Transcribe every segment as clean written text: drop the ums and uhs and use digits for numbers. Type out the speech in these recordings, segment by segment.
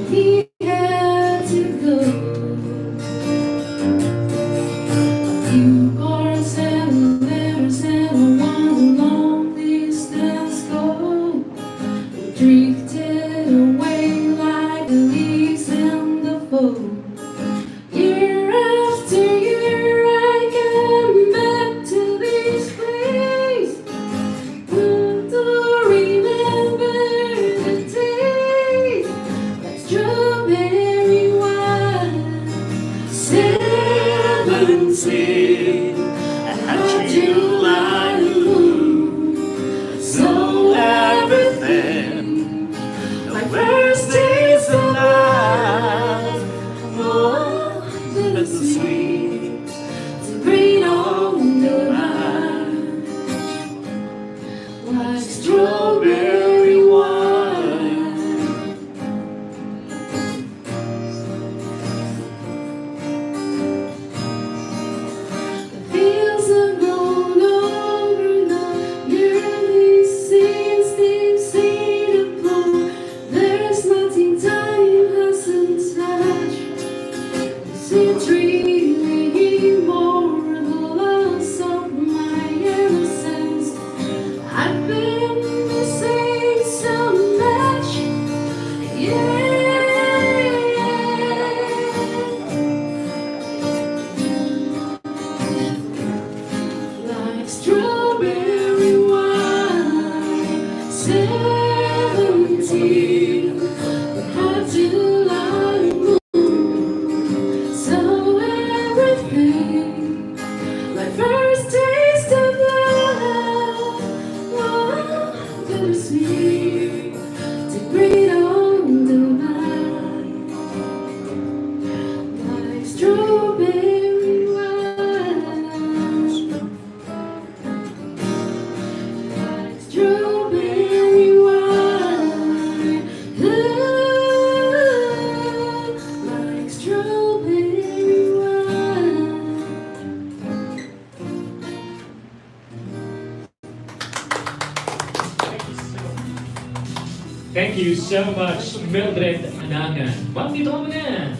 he had to go. You are seven letters and one long distance go. Drifted away like the leaves in the fall. Year after year I come back to this place. To remember the days like strawberry wine. 17, I had you like the moon. So everything, my first days of life, more than sweet to bring on the line like strawberry wine. The fields are no longer the yearly scenes they've seen upon. There's nothing time hasn't touched. Seems really more the loss of my innocence. I've been missing so much, yeah. Like strawberry wine, 17, had you like moon. So everything, my first taste of love, oh, bittersweet to bring on the night like strawberry wine, like strawberry wine, like strawberry wine. Thank you so much, Mildred Anangan. Ma'am, dito ka muna.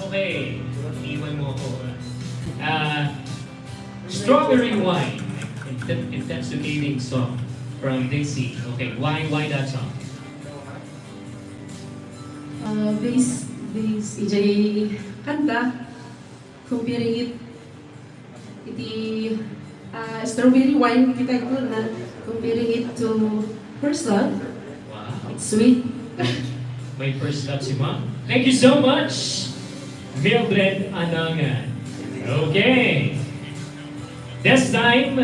Okay. Iwan mo ako. Strawberry Wine. Intoxicating song from Dixie. Okay, why that song? Bass EJ kanta, comparing it, iti strawberry wine, iti title na, comparing it to first love. Wow. It's sweet. My first love si Ma'am. Thank you so much, Mildred Anangan. Okay. This time,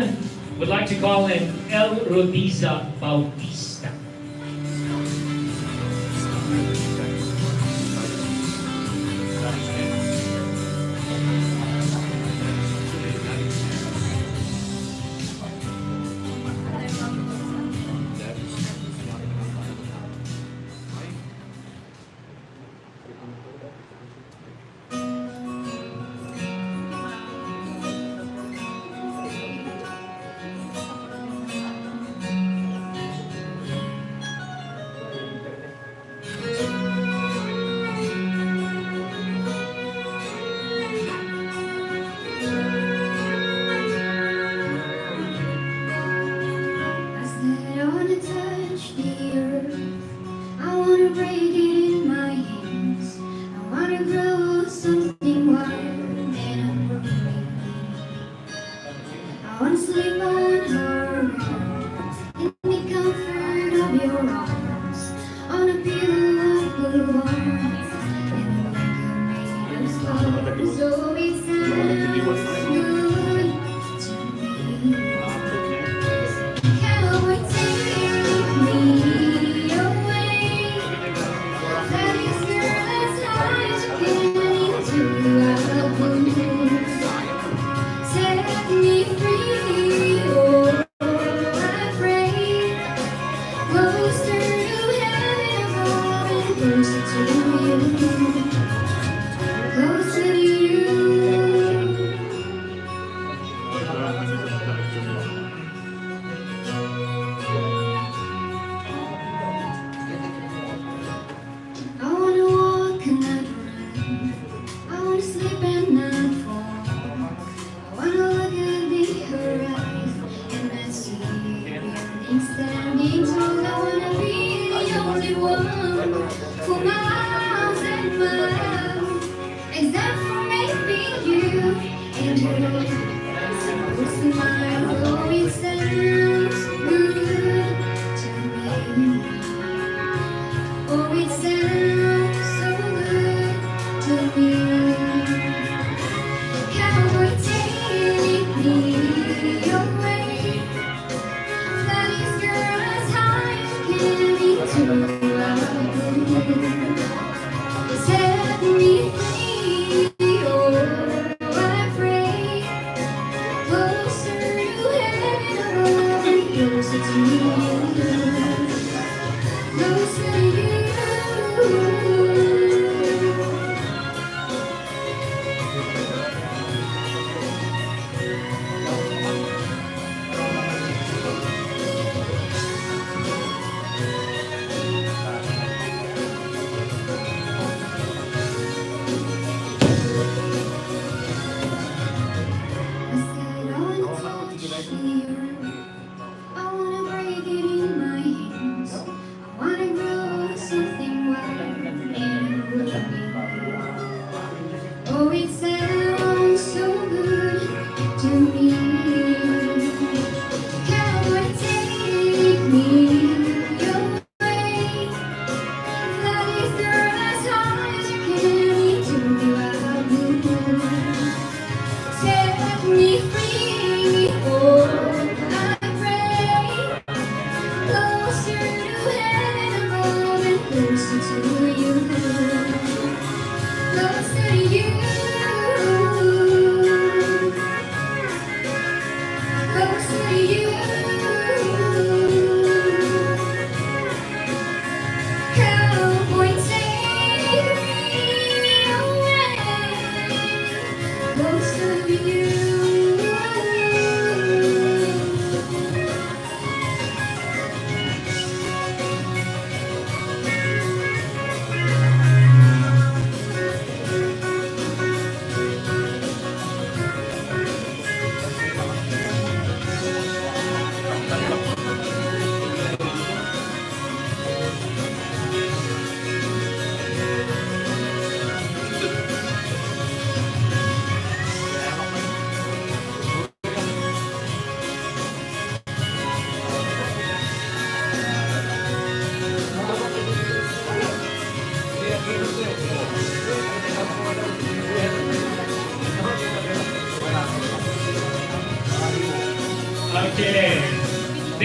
would like to call in El Rodiza Bautista. I said I wanna touch the earth, I wanna break it in my hands, I wanna grow something wild and unbroken. I wanna sleep on her in the comfort of your arms, on a pillow of blue ones, in a blanket made of stars. So it sounds good to me. Cowboy, take me away. That is your last night again into our blue. Set me free, oh, I pray. Closer to heaven above and closer to you. Closer to you. I wanna walk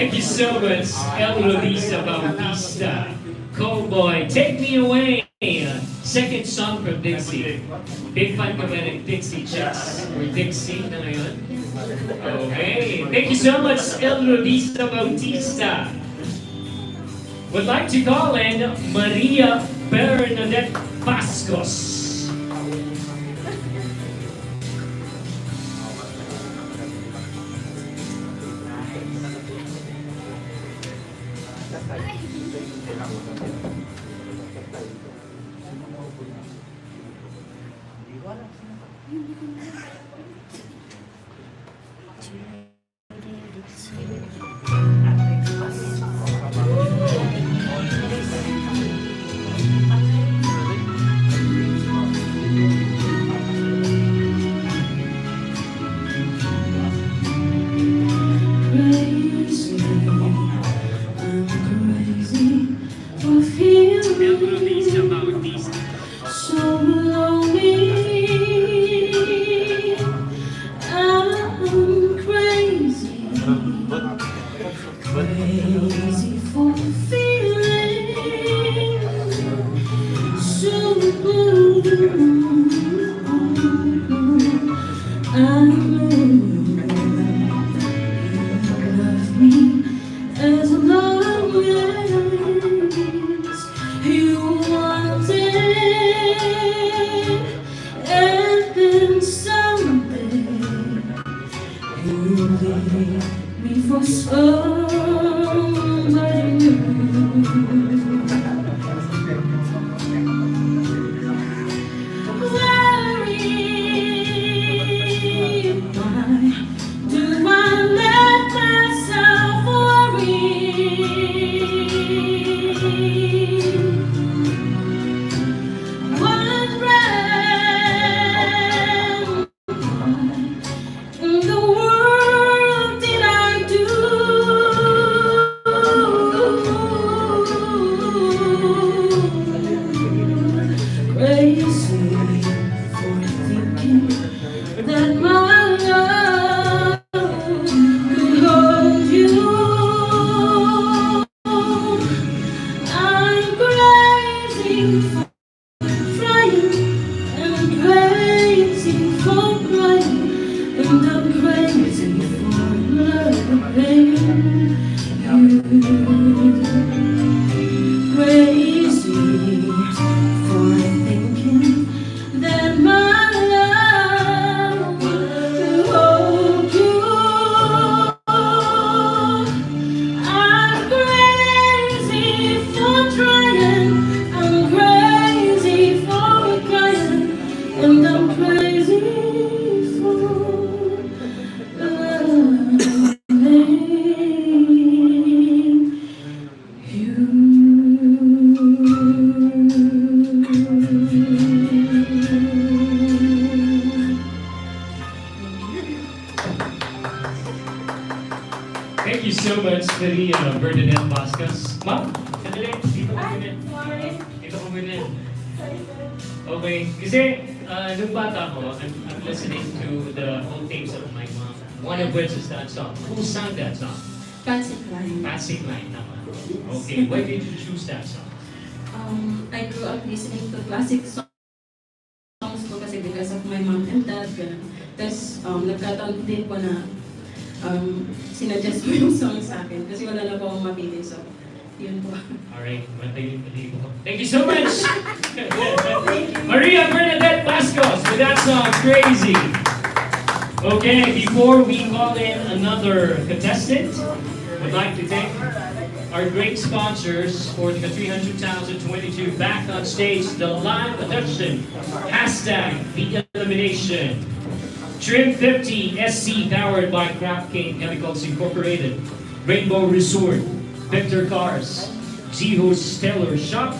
Thank you so much, El Rodisa Bautista. Cowboy, take me away. Second song from Dixie. Big fan ka ba ng Dixie Chicks? Or Dixie na ngayon? Okay. Thank you so much, El Rodisa Bautista. Would like to call in Maria Bernadette Pascos. Thank you so much, Maria Bernadette Pascas. Ma'am, sandali. Dito ko muna. Dito ko muna. Okay. Kasi, nung bata ko, I'm listening to the old tapes of my mom. One of which is that song. Who sang that song? Patsy Cline. Patsy Cline naman. Okay. Why did you choose that song? I grew up listening to classic songs ko kasi because of my mom and dad. Tapos, nagkataon din ko na sinuggest mo yung song sa akin kasi wala na po akong mapili. So, yun po. Alright, thank you so much! Maria Bernadette Pascos with that song, Crazy. Okay, before we call in another contestant, I'd like to thank our great sponsors for the 300,022 back on stage, the live audition, hashtag the elimination. Trim 50 SC powered by Craft King Chemicals Incorporated, Rainbow Resort, Victor Cars, Jiho Stellar Shop,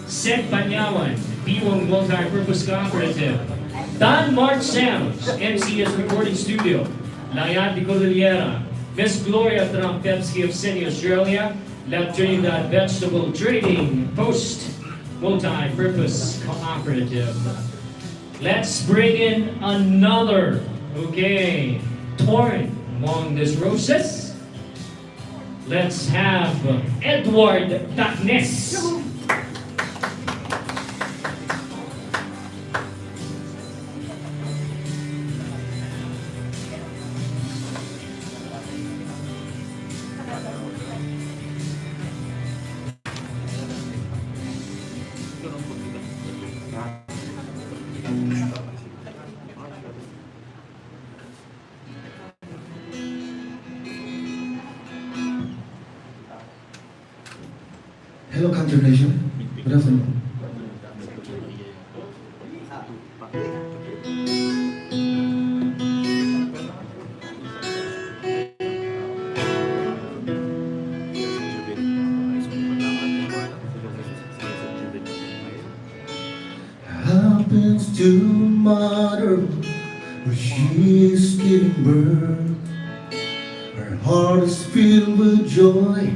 Set Panyawan, B1 Multi-Purpose Cooperative, Don March Sounds, MCS Recording Studio, Layat de Cordillera, Miss Gloria Trampevsky of Sydney, Australia, La Trinidad Vegetable Trading Post Multi-Purpose Cooperative. Let's bring in another, okay, torn among these roses. let's have Edward Tacnes. Hello, Country Nation. Good afternoon. Happens to mother when she's giving birth. Her heart is filled with joy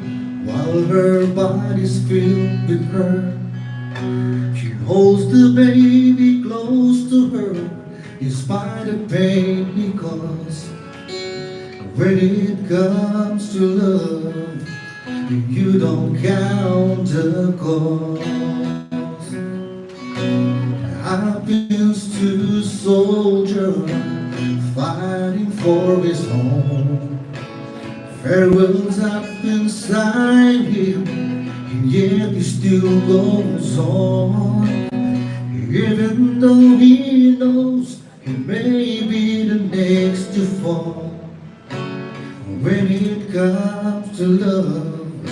while her body's filled with hurt. She holds the baby close to her despite the pain he caused. When it comes to love, you don't count the cost. Happens to a soldier fighting for his home. Farewells up inside him, and yet he still goes on. Even though he knows he may be the next to fall. When it comes to love,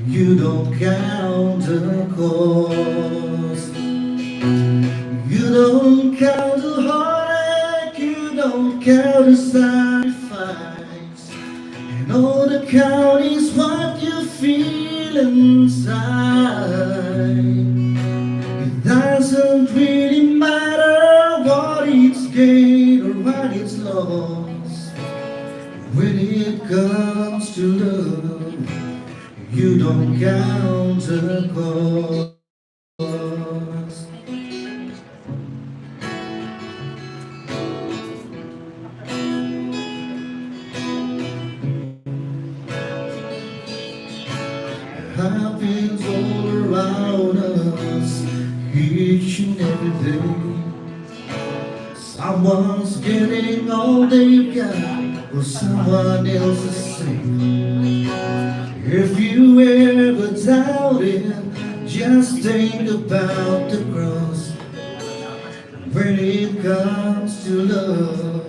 you don't count the cost. You don't count the heartache, you don't count the sacrifice. And all that count is what you feel inside. It doesn't really matter what it's gained or what it's lost. When it comes to love, you don't count the cost. Happens all around us, each and every day. Someone's getting all they've got, or someone else is sick. If you ever doubt it, just think about the cross. When it comes to love,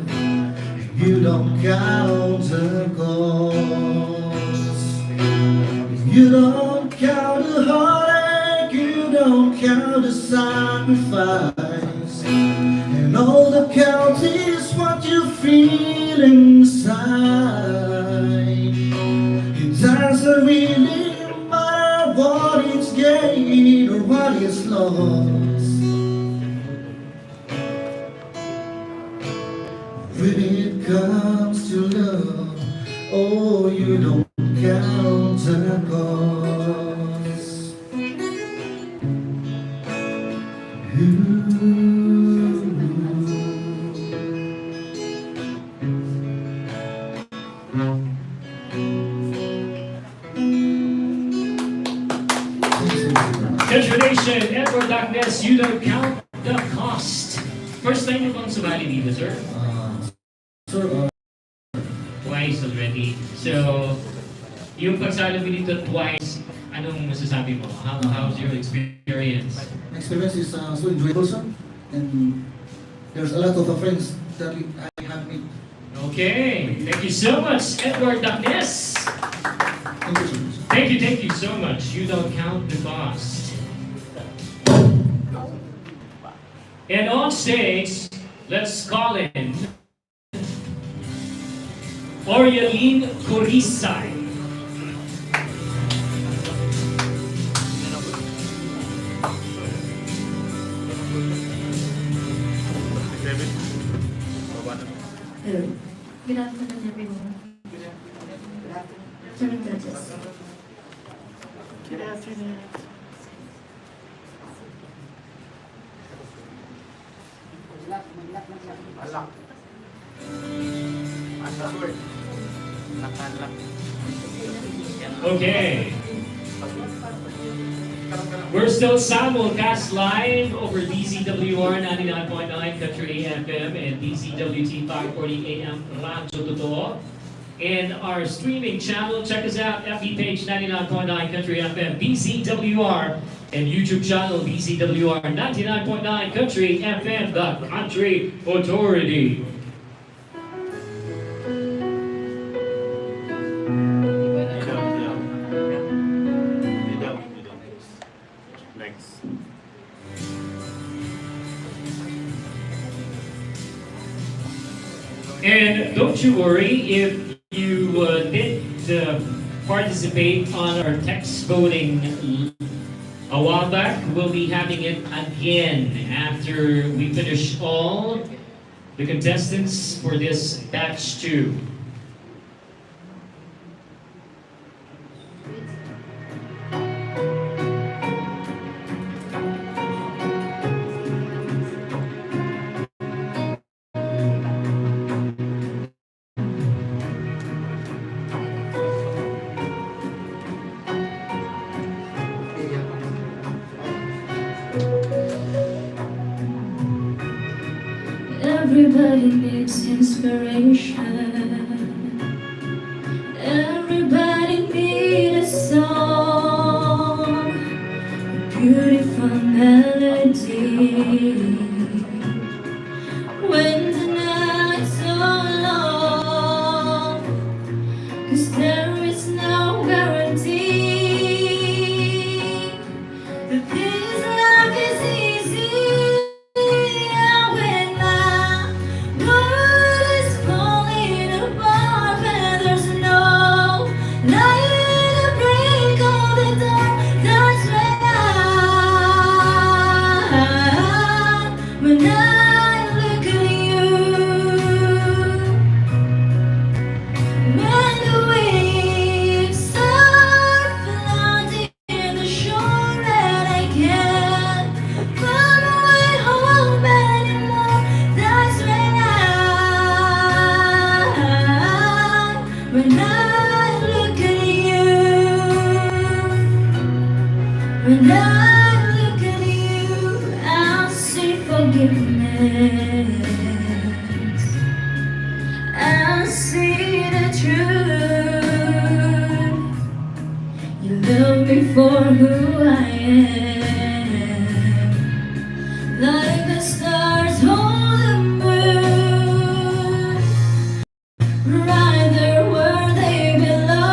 you don't count the cost. You don't count the heartache, you don't count the sacrifice. And all that counts is what you feel inside. It doesn't really matter what it's gained or what is lost. When it comes to love, oh, you don't count the cost. Congratulations, Edward Tacnes, you don't count the cost. First time mo bang sumali dito, sir? Sir, Twice already. So, yung pagsali mo dito twice, anong masasabi mo? How's your experience? my experience is so enjoyable, sir. And there's a lot of friends that I have made. Okay, thank you so much, Edward Tacnes. Thank you, sir. Thank you so much. You don't count the cost. And on stage, let's call in Oryaline Corisay. Hello. Good afternoon, everyone. Seven judges. Good afternoon. Alak. Password. Okay. We're still simulcast live over DZWR 99.9 Country FM and DZWT 540 AM Radyo Totoo. And our streaming channel, check us out, FB page 99.9 Country FM, DZWR, and YouTube channel, DZWR 99.9 Country FM, the Country Authority. Next. And don't you worry if you did participate on our text voting a while back. We'll be having it again after we finish all the contestants for this batch 2. Everybody needs inspiration. Everybody needs a song, a beautiful melody. When the night's so long, 'cause there is no guarantee that this life is easy. When I look at you, I see forgiveness. I see the truth. You love me for who I am, like the stars hold the moon, right there where they belong.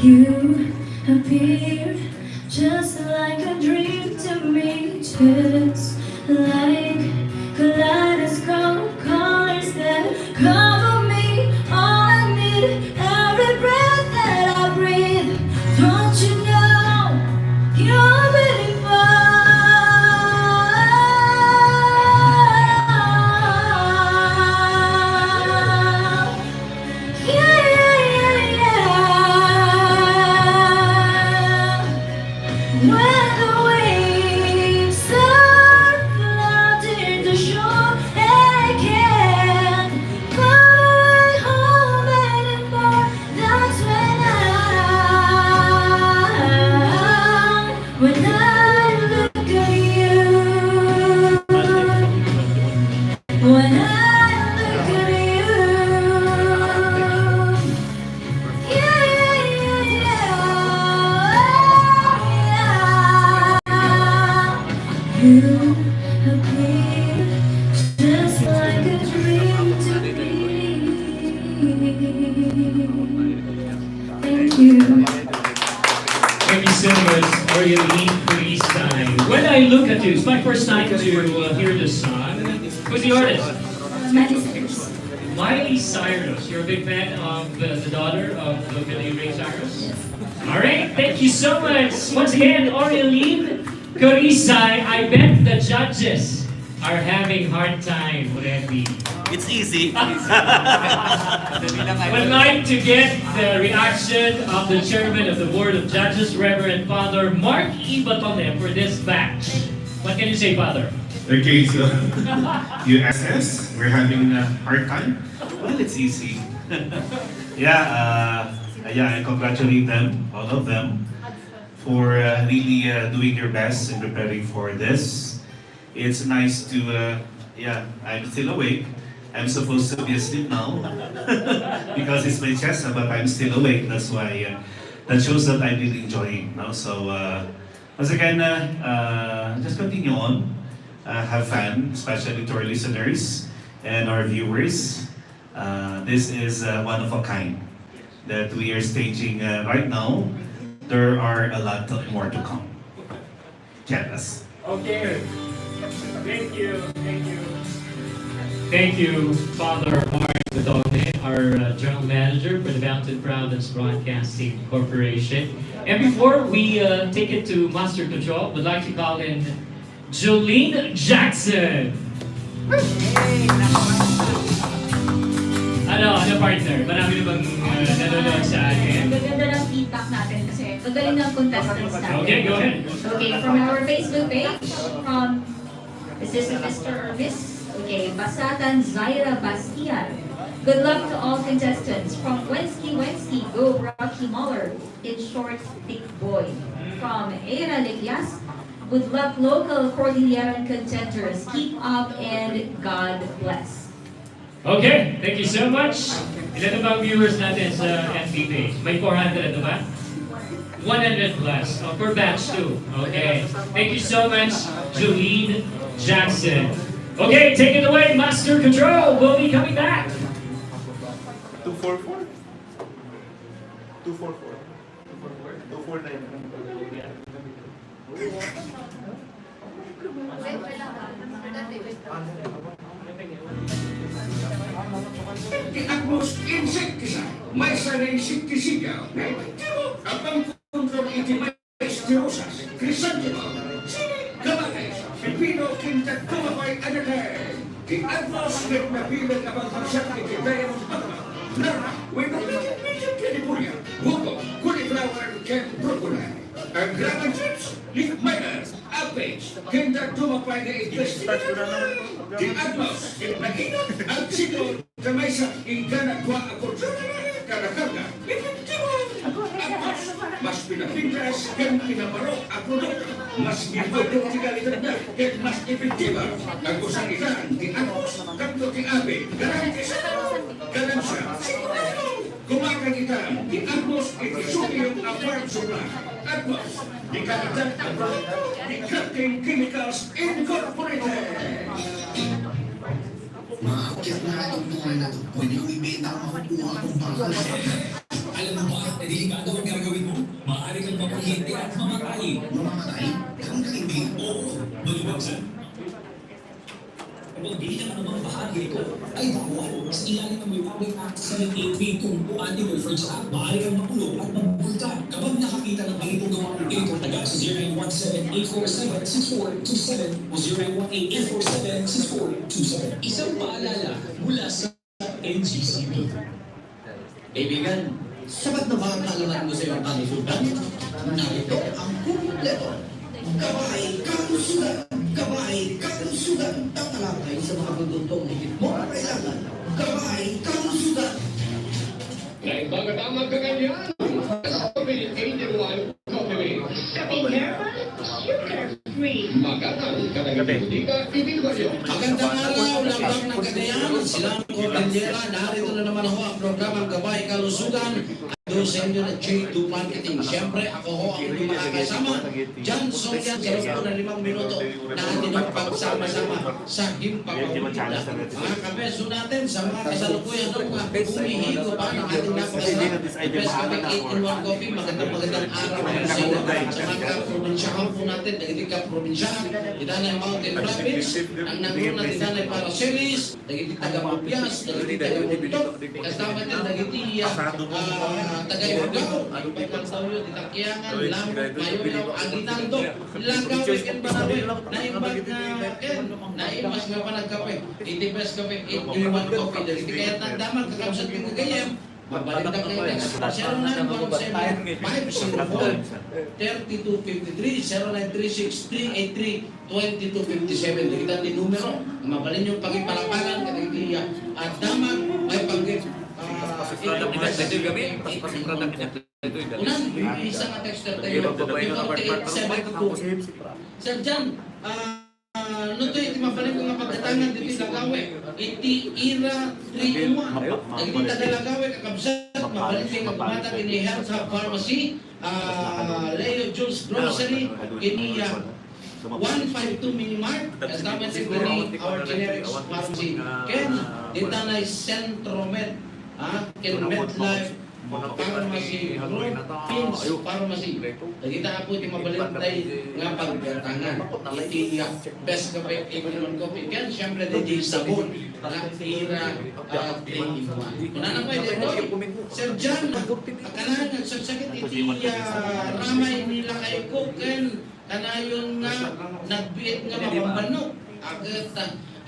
You appear just like a dream to me, just like kaleidoscope colors that cover me. All I need, every breath that I breathe. Don't you know you're beautiful? When the waves are flooding the shore, and I can't find home anymore. That's when I look at you. When I look at you. You appear just like a dream to me. When I look at you, it's my first time to hear this song. Who's the artist? Miley Cyrus. You're a big fan of the daughter of locally Ray Cyrus? Yes. Alright, thank you so much. Once again, Aureline, Carisay, I bet the judges are having hard time already. It's easy. Would like to get the reaction of the chairman of the Board of Judges, Reverend Father Mark E. Batone, for this batch. What can you say, Father? Okay, so USS, we're having a hard time. Well, it's easy. Yeah, I congratulate them, all of them, for really doing your best in preparing for this. It's nice to, I'm still awake. I'm supposed to be asleep now because it's my chest, but I'm still awake. That's why that shows that I'm really enjoying. No? So once again, just continue on. Have fun, especially to our listeners and our viewers. This is one of a kind that we are staging right now. There are a lot more to come. Jealous. Okay. Thank you. Thank you, Father Mark Batone, our General Manager for the Mountain Province Broadcasting Corporation. And before we take it to Master Control, we'd like to call in Jolene Jackson. Ano partner? Marami na bang nanonood sa akin? Maganda ng feedback natin kasi magaling ng contestants natin. Okay, go ahead. Okay, from our Facebook page, is this a Mr. or Miss? Okay, Basatan Zaira Bastian. Good luck to all contestants. From Wensky, go Rocky Muller. In short, thick boy. From Era Leglias, good luck local Cordilleran contenders. Keep up and God bless. Okay, thank you so much. Ilan na ba ang viewers natin sa FB page? May 400 na ba? 100 plus. Oh, per batch too. Okay. Thank you so much, Jolene Jackson. Okay, take it away, Master Control. We'll be coming back. 244? 244. 249. The utmost insecticide, may sanay siktisigaw, abang kontrol itimaestirosas, krisantimol, sinig, gabates, pipino, kintat, kumapay, anatay. The utmost nagnabilang abang hansat ikidaya ng pagma, nara, weno, medyo kalipunya, huko, cauliflower, ken broccoli. Ang grammar chips, leaf miners, average, kintat, kumapay na iglesia. The utmost, naginot, at sikol, Kamay sa ingana kwa ako kanakarga. Mas pinapintas ken pinaparo ako mas gibado tigalitan na ken mas epektiba. Ang usang ikan di Agos katlo ti avid garantis ganansya. Kumakan ikan di Agos iti sodium apart supply. Agos di kalitan di Captain Chemicals Incorporated. Maakyat na itong buhay na ito. Pwede ko ibenta ang makukuha kong bangkal. Alam mo ba, delikado ang gagawin mo. Maaari kang mapaghihintay at mamatay. Mamamatay? Ganun ka hindi? Oo. Malibagsan. Kapag bilang ang mga bahagi ito, ay bawal. Sa ilalim ng may Public Act 783 kung Anti-Welfare Act, maaari kang makulong at magbulta. Kapag nakakita ng ganitong gawang ito, taga sa 0917-847-6427 o 0918-847-6427. Isang paalala mula sa NGCP. Kaibigan, sapat na ba ang kaalaman mo sa iyong kanusutan? Narito ang kumpleto. Kabay, kanusutan! Kabay, kanusutan! Tatalakay sa mga produktong higit mo kailangan. Kabay, kanusutan! Dahil mga tamang kaganyan, COVID-81 Coffee. Kaping herbal, sugar-free. Magandang katagibig ka, ibigay. Magandang araw, labang ng kagayan. Silang Cordillera, narito na naman ako ang programang Gabay Kalusugan. sa inyo na J2 Marketing. Siyempre, ako ho ang inyong makakasama. Jan Songyan, sa loob ng 5 minuto na atin ang pagsama-sama sa himpapawida. Mga kabeso natin sa mga kasalukuyan ng mga humihigo pa ng ating napakasarap. Best Cafe 8-in-1 Coffee, magandang araw sa inyo. Sa mga kaprobinsyahan po natin, dagiti kaprobinsyahan, Idanay Mountain Province, ang nagroon na Idanay Paracelis, dagiti taga-Mapias, dagiti taga-Bundok, kasama din dagiti taga-Ibagaw, ano pa yung tao yun, Itakyangan, Lamok, Mayulaw, Aguinaldo, Langaw, Weekend Banawe, naimbag naimas nga pa nagkape, iti best kape, 8-in-1 coffee, dagiti kaya nagdaman, kakabsat ng gagayam, mabalita kayo next. 0917-504-3253, 0936-383-2257. Dagiti ang numero, mabalin yung pagipalapagan, kadagiti at daman, may pagkip. Unan, isang texter tayo. Sir Jan, no to iti mabalin ko nga pagkatangan dito sa Lagawe. Iti ira 3-in-1. Nagiti taga-Lagawe kakabsat, mabalin kayo magpumata kini Health Hub Pharmacy, Leo Jules Grocery, kini 152 Minimart, as naman si our generics pharmacy. Ken, ditanay Centromed, Ken MedLife, Pharmacy, Pins Pharmacy. Nagita po iti mabalintay nga pagkatangan. Iti best kape, 8-in-1 coffee. Ken, siyempre, di sabon. Ira, 3-in-1. Kuna na pa ito, Sir Jan, akalahan nagsasakit iti ramay nila kay Cook, Ken, kanayon nga, nagbiit nga mapambanok. Agad,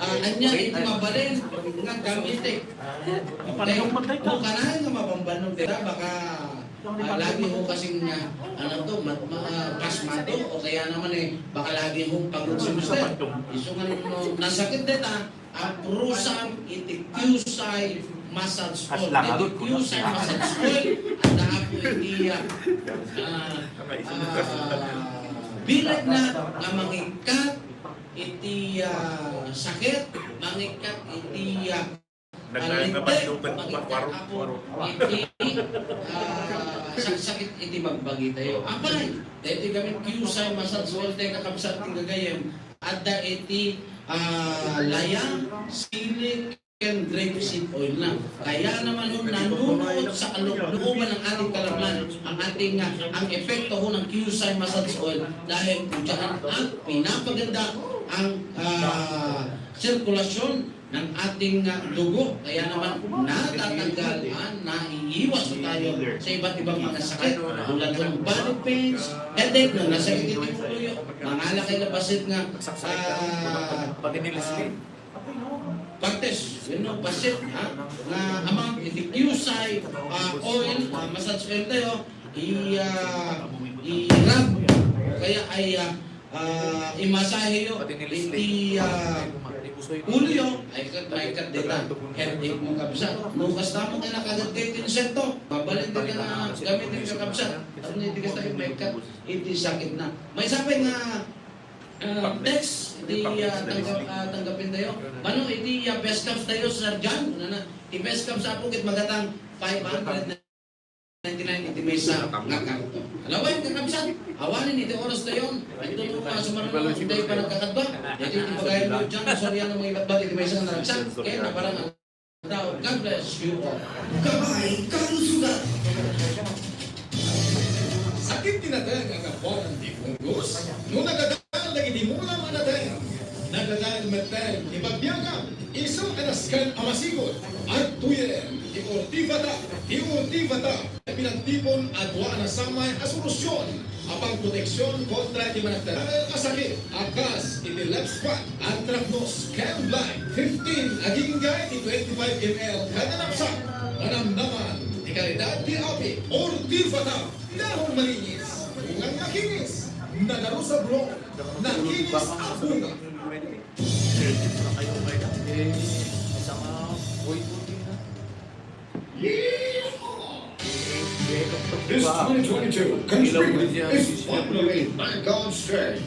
anya iti mabalin nga gamitin. Kung kanahan nga mapambanok, baka lagi ho kasing ano to, pasmado o kaya naman baka lagi hong pagod si Mr. Iso nga nasakit din ang prusang iti Qsai massage oil. Iti Qsai massage oil at naapo iti bilag na mangikat iti sakit, mangikat iti sakit iti magbagi tayo. Apay, dahil gamit Qsai massage oil tayo kakabsat ng gagayem at da iti layang, silik, and grapeseed oil na. Kaya naman nun nanunod sa looban ng ating kalamnan ang ating ang epekto ho ng Qsai massage oil dahil kung dyan ang pinapaganda ang sirkulasyon ng ating dugo. Kaya naman natatanggal, naiiwas tayo sa iba't ibang mga sakit tulad ng body pains, headache, na nasa ititipuloy, mga lakay na basit nga partes, yun ang basit, na amang iti Qsai oil, massage oil tayo, i-rub, kaya ay imasahe yun, iti ulo yun, ay kadita, headache mo kabsat. Nukas tamo ka nakagat kayo insekto, babalik ka na gamitin ka kabsat. At hindi ka tayo may kat, iti sakit na. May sabi nga, text, iti tanggapin tayo. Manong iti best cups tayo sa Jan, i-best cups sa apong magatang 599 iti may sa ngakakto. Alaway, kakabsat, awanin iti oras tayo. Ito mo pa sa marunong, hindi pa nagkakadba. Ito iti bagayan mo dyan, sorry ang mga ibatbat, iti may sa naragsak. Kaya na parang ang tao. God bless you all. Kamay, kalusugan! Sakit tinatag ang kapon ng dipunggos. Nung nagdadaan lagi di mula manatay. Nagdadaan matay, ibagbiyaga, isang anaskan amasigot. At tuyen, iurtivata, pinagtipon at wala na samay asolusyon. Apang proteksyon kontra di managdadaan asakit. Akas, iti left spot, anthracnose, can blind, 15, agingay, 25 ml, kada napsak. Manamdaman, di kalidad di api, urtivata, dahon malinis, bungang nakinis, nagaro sa bro, nakinis ang bunga. This 2022 country is populated by God's stage.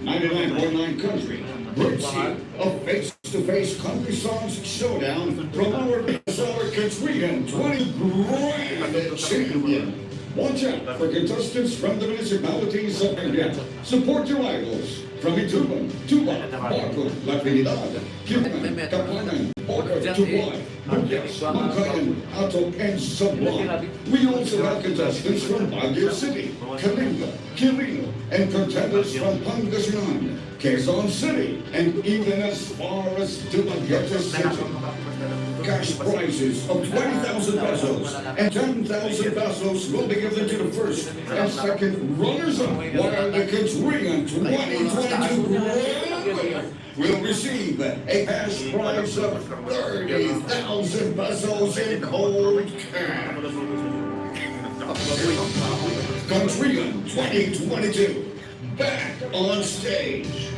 99.9 Country brings you a face-to-face country songs showdown from our our COUNTRYHAN 20 Grand Champion. Watch out for contestants from the municipalities of India. Support your idols from Ituban, Tuba, Baco, La Trinidad, Cuban, Kapanan, Boca, Tubuay, Bugyas, Montañosa, Ato, and Sublime. We also have contestants from Baguio City, Kalinga, Quirino, and contenders from Pangasinan, Quezon City, and even as far as Dumaguete City. Cash prizes of 20,000 pesos and 10,000 pesos will be given to the first and second runners-up, while the COUNTRYHAN 2022 will receive a cash prize of 30,000 pesos in cold cash. COUNTRYHAN 2022, back on stage.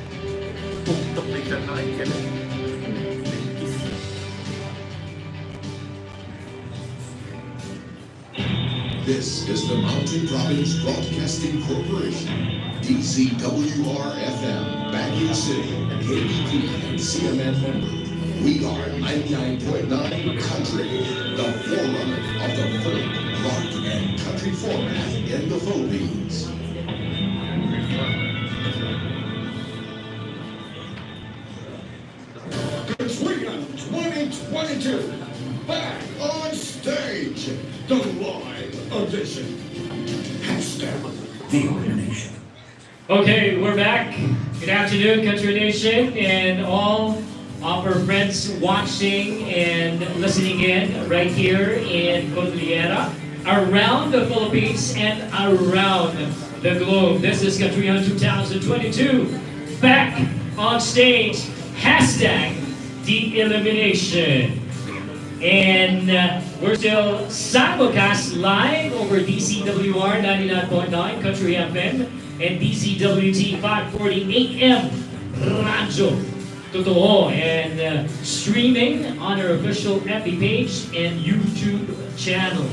This is the Mountain Province Broadcasting Corporation, DZWR-FM, Baguio City, and KBP and CMN member. We are 99.9 Country, the forerunner of the folk, rock, and country format in the Philippines. COUNTRYHAN 2022, back on stage. The live audition. Hashtag the elimination. Okay, we're back. Good afternoon, Country Nation, and all of our friends watching and listening in right here in Cordillera, around the Philippines and around the globe. This is COUNTRYHAN 2022, back on stage. Hashtag the elimination. And we're still simulcast live over DZWR 99.9 Country FM and DZWT 540 AM Radyo Totoo, and streaming on our official FB page and YouTube channel.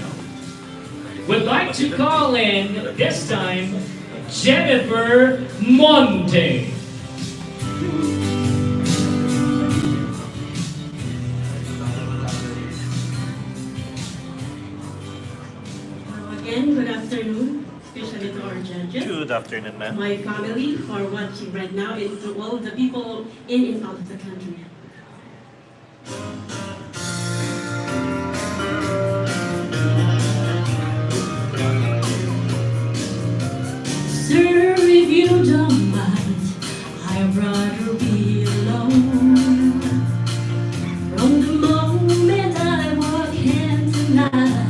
We'd like to call in this time Jennifer Monte. Again, good afternoon, especially to our judges. Good afternoon, ma'am. My family who are watching right now, and to all the people in and out of the country. Sir, if you don't mind, I'd rather be alone. From the moment I walk in tonight,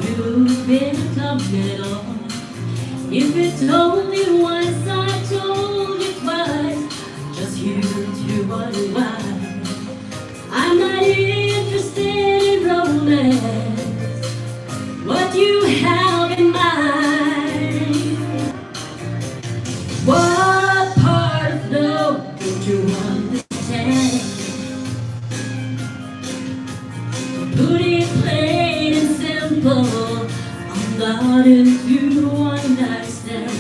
you've been coming on. If it's only once, I told you twice, just you to wonder why. I'm not interested in romance, what you have in mind. What part of love don't you understand? Put it plain and simple, I'm not into one night stand.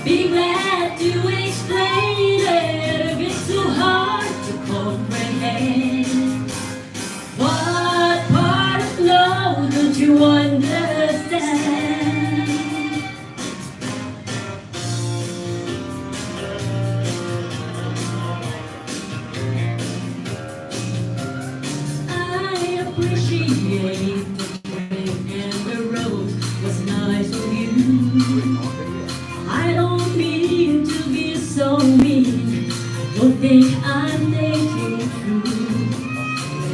Be glad to explain it if it's too hard to comprehend. What part of love don't you understand? I appreciate the train and the road was nice of you. I don't mean to be so mean, don't think I'm making it true.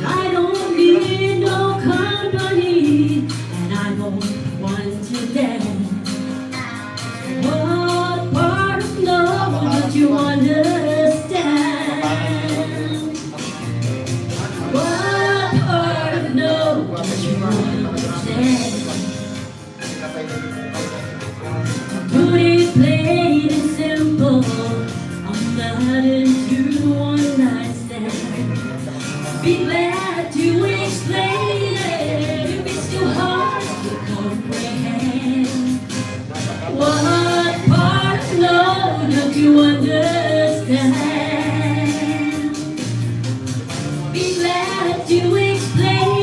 I don't need no company, and I don't want to dance. What part of love don't you understand? What part of love don't you understand? Put it plain and simple, I'm not into one night stand. Be glad to explain it if it's too hard to comprehend. What part of love don't you understand? Be glad to explain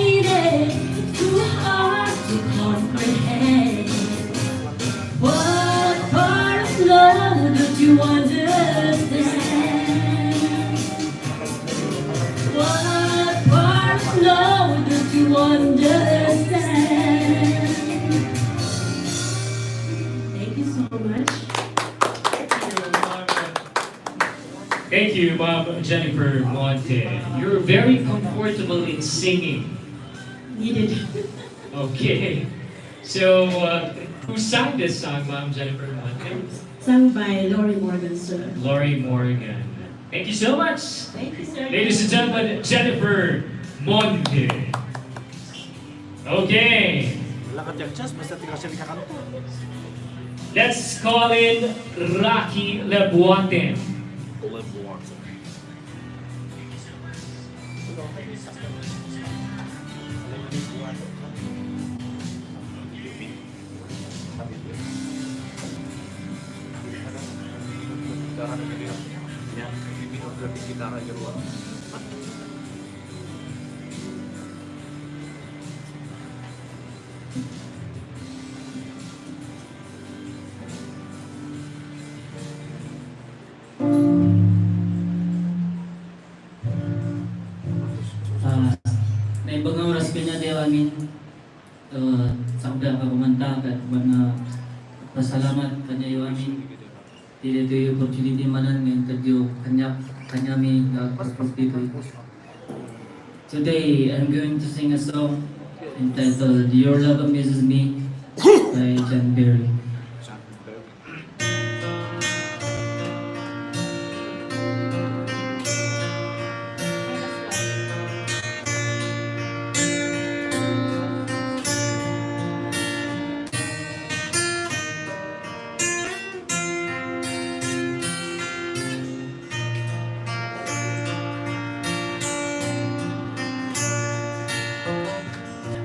Thank you, Ma'am Jennifer Monte. You're very comfortable in singing. Needed. Okay. So, who sang this song, Ma'am Jennifer Monte? Sung by Lori Morgan, sir. Lori Morgan. Thank you so much. Thank you, sir. Ladies and gentlemen, Jennifer Monte. Okay. Let's call in Rocky Lebuaten. Na ibang oras pinadayo amin sa kabang kumanta at mga pasalamat kanyayo amin dito yung opportunity manan ngayon kadyo kanyami dito. Today I'm going to sing a song entitled Your Love Amazes Me by John Berry.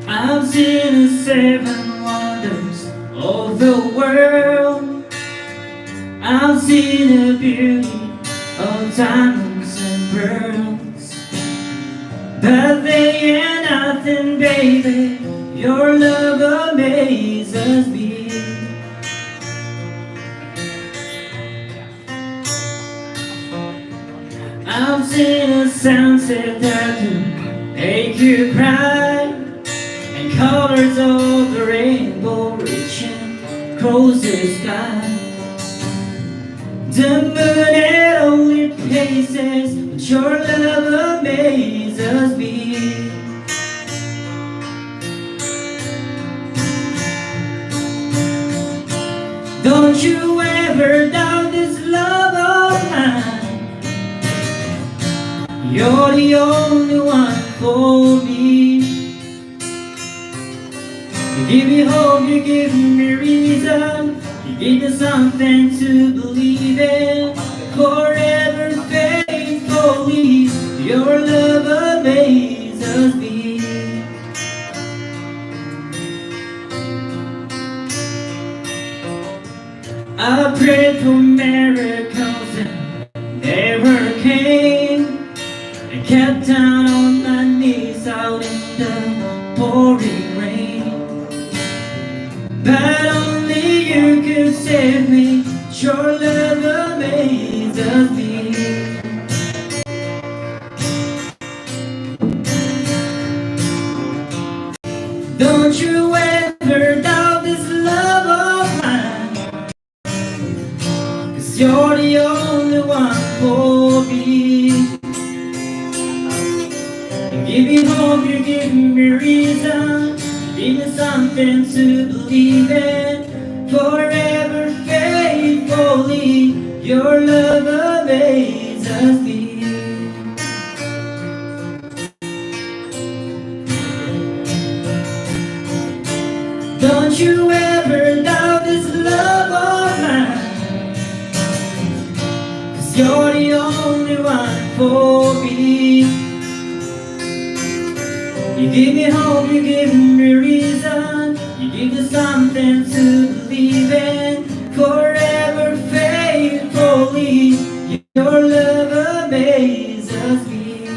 I've seen the seven wonders of the world. I've seen the beauty of diamonds and pearls, but they ain't nothing, baby. Your love amazes me. I've seen a sunset that will make you cry, and colors of the rainbow reaching across the sky. The moon at only places, but your love amazes me. Don't you ever doubt this love of mine. You're the only one for me. You give me hope, you give me reason, you give me something to believe in. Forever faithfully, your love amazes me. I prayed for miracles and never came. I kept down on my knees out in the pouring rain, but only you could save me. Your love amazes me. Don't you ever doubt this love of mine, 'cause you're the only one for me. You give me hope, you give me reason, you give me something to believe in. Forever faithfully, your love amazes me. Don't you ever doubt this love of mine, 'cause you're the only one for me. You give me hope, you give me reason, you give me something to believe in. Forever faithfully, your love amazes me.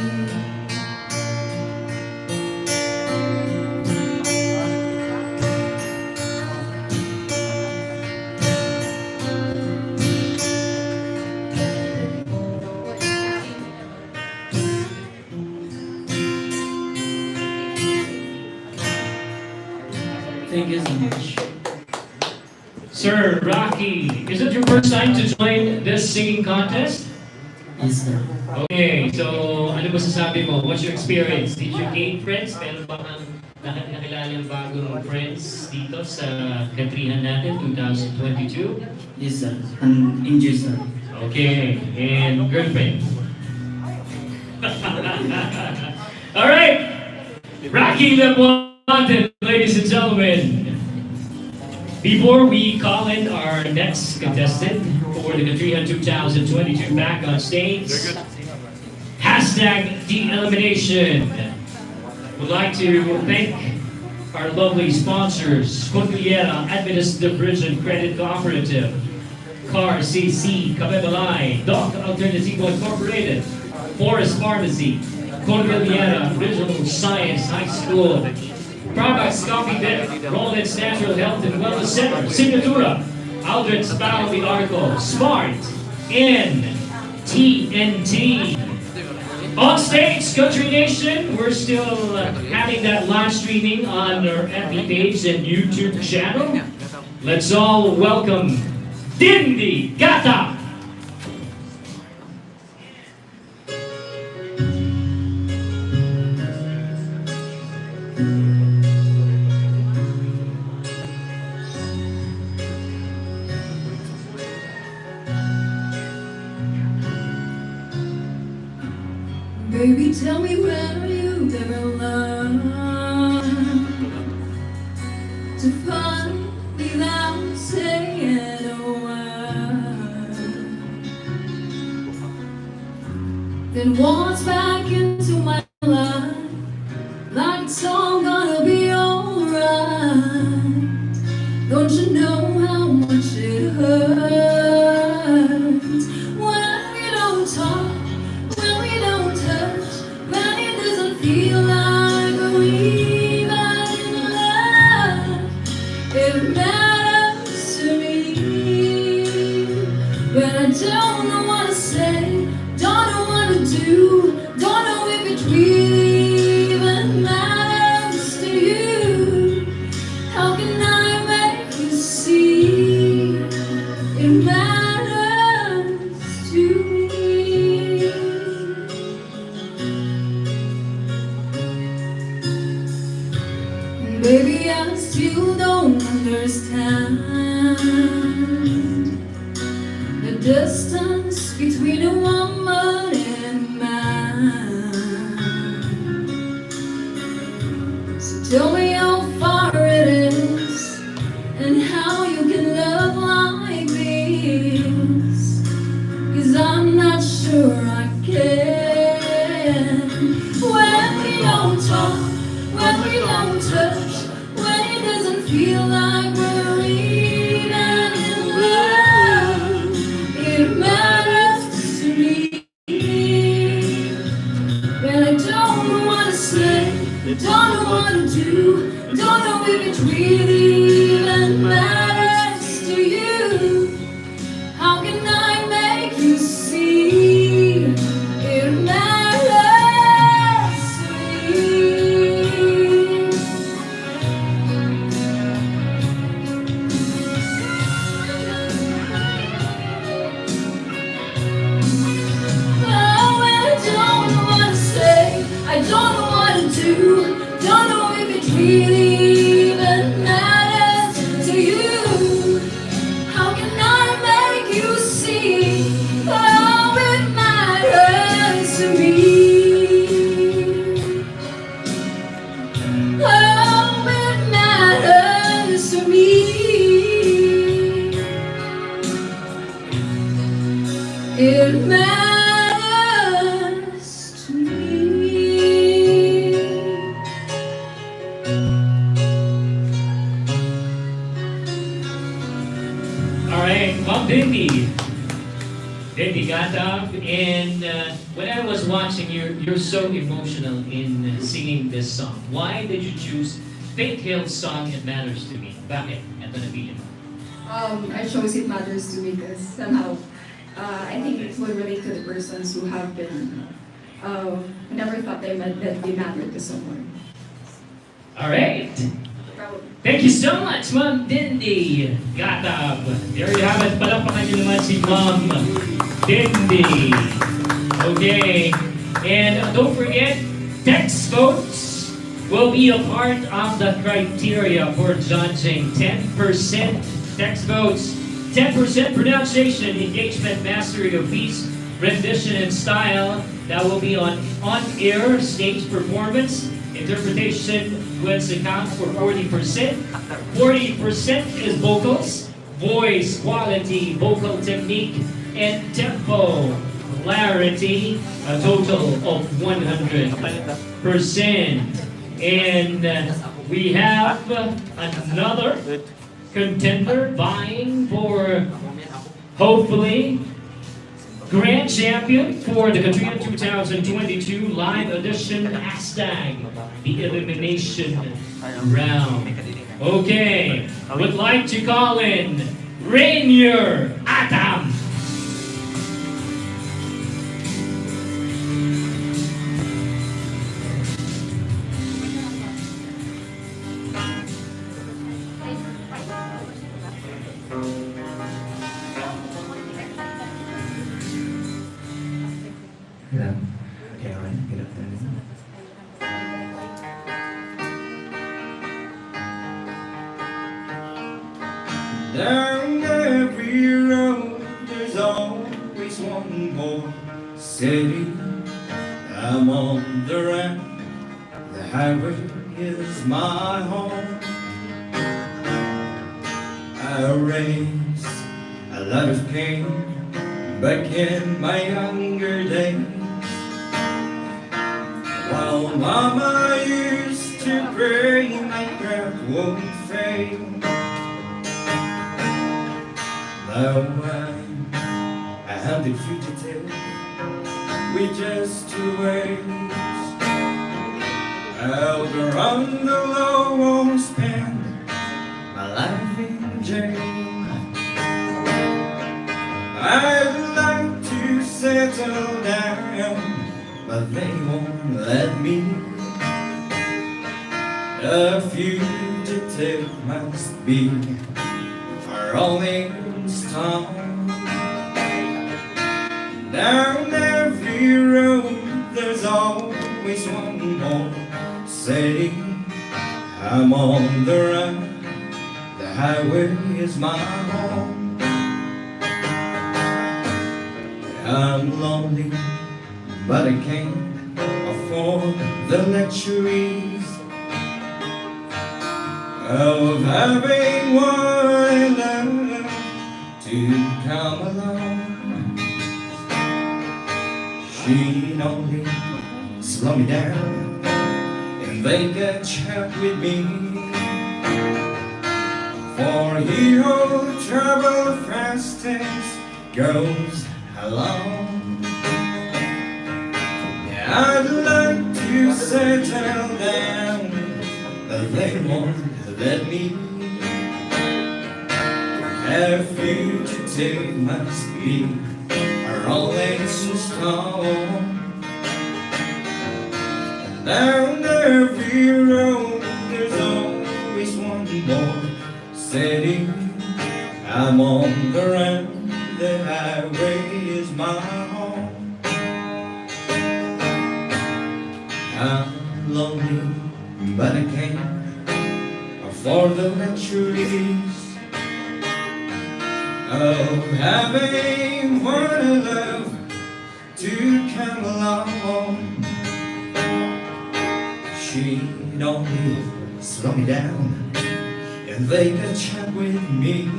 Thank you so much. Sir Rocky, is it your first time to join this singing contest? Yes, sir. Okay, so ano ba sasabi mo? What's your experience? Did you gain friends? Meron ba kang nakilalang bagong friends dito sa countryhan natin 2022? Yes, sir. And enjoy, sir. Okay, and girlfriend? All right, Rocky the Wanted, ladies and gentlemen. Before we call in our next contestant for the Countryhan 2022 back on stage, hashtag the elimination. Would like to thank our lovely sponsors, Cordillera Adventist Division Credit Cooperative, Car CC, Kabebalay, Doc Alternativo Incorporated, Forest Pharmacy, Cordillera Regional Science High School, Products Coffee Bit, Rollins Natural Health and Wellness Center, Signatura, Aldrin's Battle the Article, Smart, and TNT. On stage, Country Nation, we're still having that live streaming on our FB page and YouTube channel. Let's all welcome Dindi Gata! Baby, tell me where you've ever learned to find without saying a word. Then walks back into my life like it's all gonna be alright. Don't you know how much it hurts when we don't talk? Feel like we're even in love. It matters to me, but I don't know what to say, don't know what to do, don't know if it really even matters to you. How can I make you see it matters to me? Baby, I still don't understand the distance between a woman and a man. So tell me how far it is and how you can love like this, 'cause I'm not sure I can. When we don't talk, when we don't touch, when it doesn't feel like we're even in love, it matters to me. But I don't know what to say, don't know what to do, don't know if it really even matters to you. How can I make you see it matters to me? I don't know what to do, don't know if it really even matters to you. How can I make you see how it matters to me? How it matters to me. It matters to me. Ma'am Dindi got up, and when I was watching you, you're so emotional in singing this song. Why did you choose Faith Hill's song "It Matters to Me"? Bakit? Ito na bilin. I chose It Matters to Me because somehow I think it will relate to the persons who have been never thought that they mattered to someone. All right. Thank you so much, Ma'am Dindi Gatab. There you have it. Palakpakan niyo naman si Ma'am Dindi. Okay. And don't forget, text votes will be a part of the criteria for judging. 10% text votes, 10% pronunciation, engagement, mastery of piece, rendition, and style. That will be on on-air stage performance. Interpretation will account for 40%. 40% is vocals, voice quality, vocal technique, and tempo. Clarity, a total of 100%. And we have another contender vying for, hopefully, grand champion for the COUNTRYHAN 2022 live audition hashtag, the elimination round. Okay, would like to call in Rainier Adam. Hello. Karen, good afternoon. Down every road, there's always one more city. I'm on the ramp, the highway is my home. I raised a lot of cane back in my younger days, while Mama used to pray my craft won't fade. Now I am the fugitive with just 2 ways. Out around the law, won't spend my life in jail. I'd like to settle down, but they won't let me. A fugitive must be a rolling stone. Down every road, there's always one more city. I'm on the run, the highway is my home. I'm lonely, but I can't afford the luxuries of having one enough to come along. She'd only slow me down and make a chat with me, for he who travel fastest goes alone. I'd like to settle down, but they won't let me. A fugitive must be a rolling stone. Down every road, there's always one more city. I'm on the run, the highway is my home. I'm lonely, but I can't afford the luxuries of having one love to come along. She'd only slow me down and they could chat with me,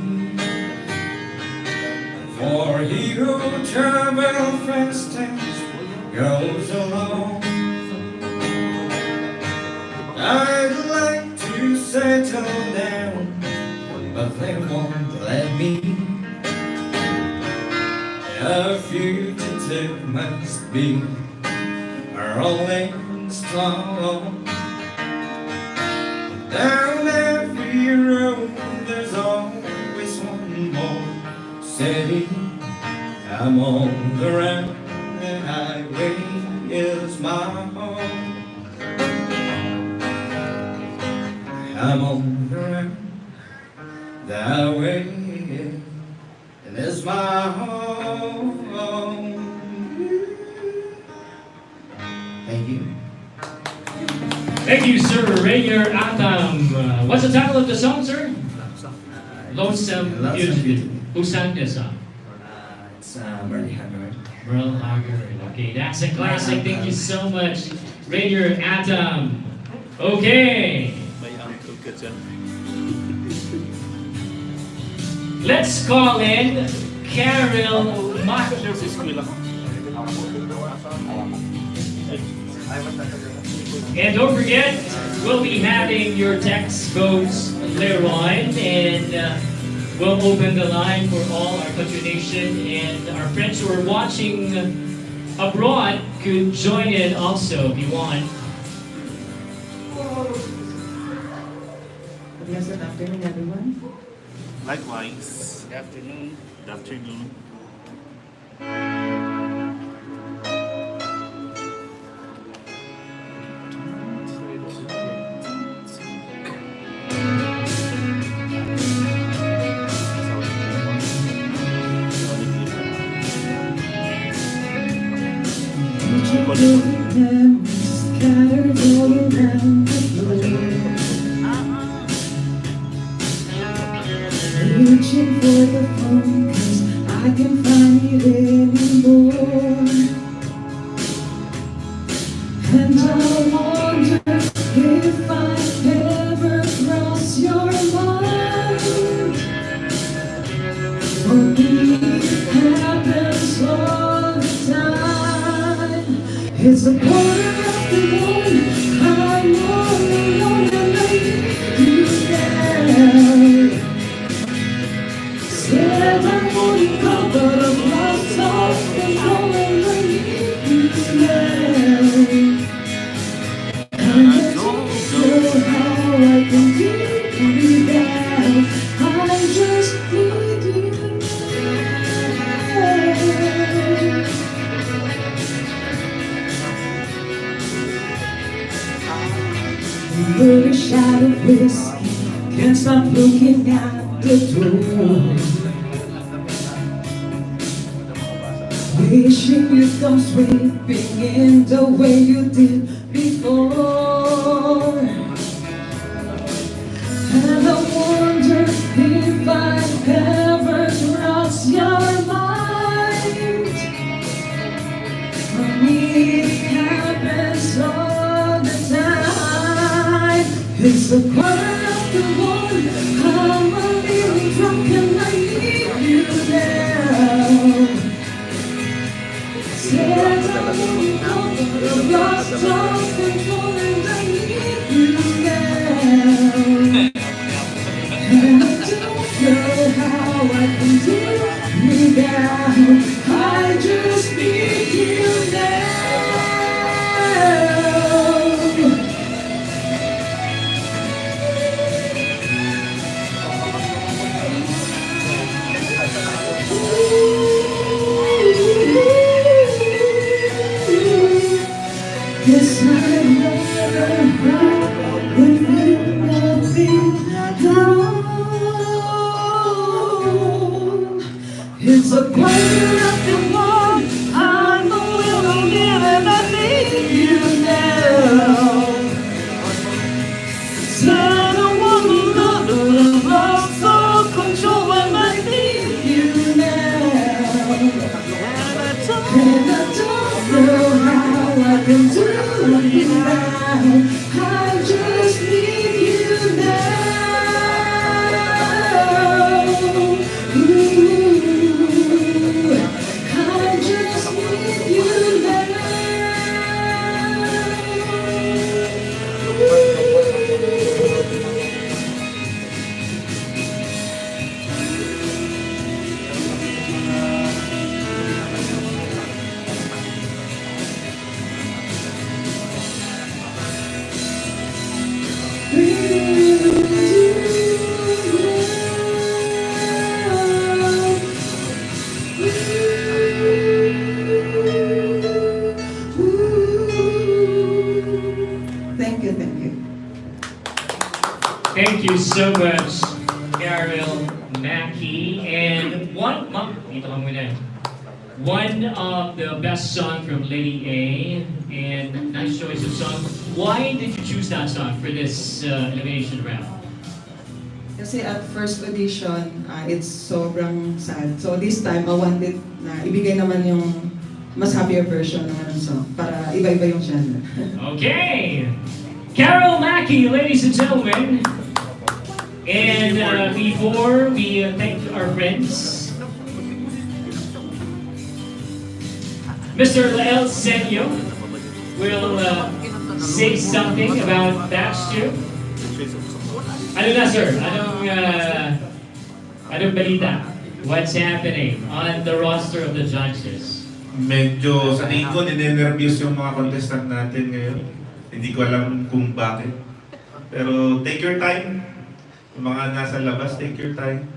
for he who travels fastest goes alone. I'd like to settle down, but they won't let me. A fugitive must be a rolling stone. Down every road, there's always one more city. I'm on the run, the highway is my home. I'm on the run, the highway is my home. you. Thank you, sir. Rainier Atam. What's the title of the song, sir? Lonesome Beauty. Who sang this song? It's Merle Haggard. Merle Haggard. Okay, that's a classic. Thank you so much, Rainier Atam. Okay. Let's call in Carol Mack. And don't forget, we'll be having your text votes later on, and we'll open the line for all our country nation, and our friends who are watching abroad could join in also if you want. Good afternoon, everyone. Likewise. Good afternoon. Good afternoon. Scattered all around the floor, reaching for the phone 'cause I can't find it anymore. And I wonder if I ever cross your mind. For me, it happens all the time. It's a quarter after one, I'm all alone and I need you now. Said I wouldn't come, but I've lost all control and I need you now. And I don't know how I can keep you down. I just need you now. Another shot of whiskey, can't stop looking at the door. Wishing you'd come sweeping in the way you did before. And I wonder if I'd ever cross your mind. For me, it happens all the time. It's a quarter after one, I'm a little drunk and I need you now. Said I wouldn't come, but I've lost all control and I need you now. And I don't know how I can do without. I just need you now. Yes, I'd rather ride than leave nothing at all. It's a quarter after one, I'm a little near and I need you now. Said I wouldn't love, but I've lost all control and I need you now. And I don't know how I can do it now. I just need you now. Ooh, I just need you now. Thank you, thank you. Thank you so much, Carol Mackey. And one one of the best song from Lady A, and nice choice of song. Why did you choose that song for this elimination round? Kasi at first audition, it's sobrang sad. So this time, I wanted na ibigay naman yung mas happier version naman ng song para iba-iba yung genre. Okay! Carol Mackey, ladies and gentlemen. And before we thank our friends, Mr. Lael Senyo will say something about batch 2. Ano na, sir? Anong balita? What's happening on the roster of the judges? Medyo sa tingin ko, ninenervyos yung mga contestant natin ngayon. Hindi ko alam kung bakit. Pero take your time. Yung mga nasa labas, take your time.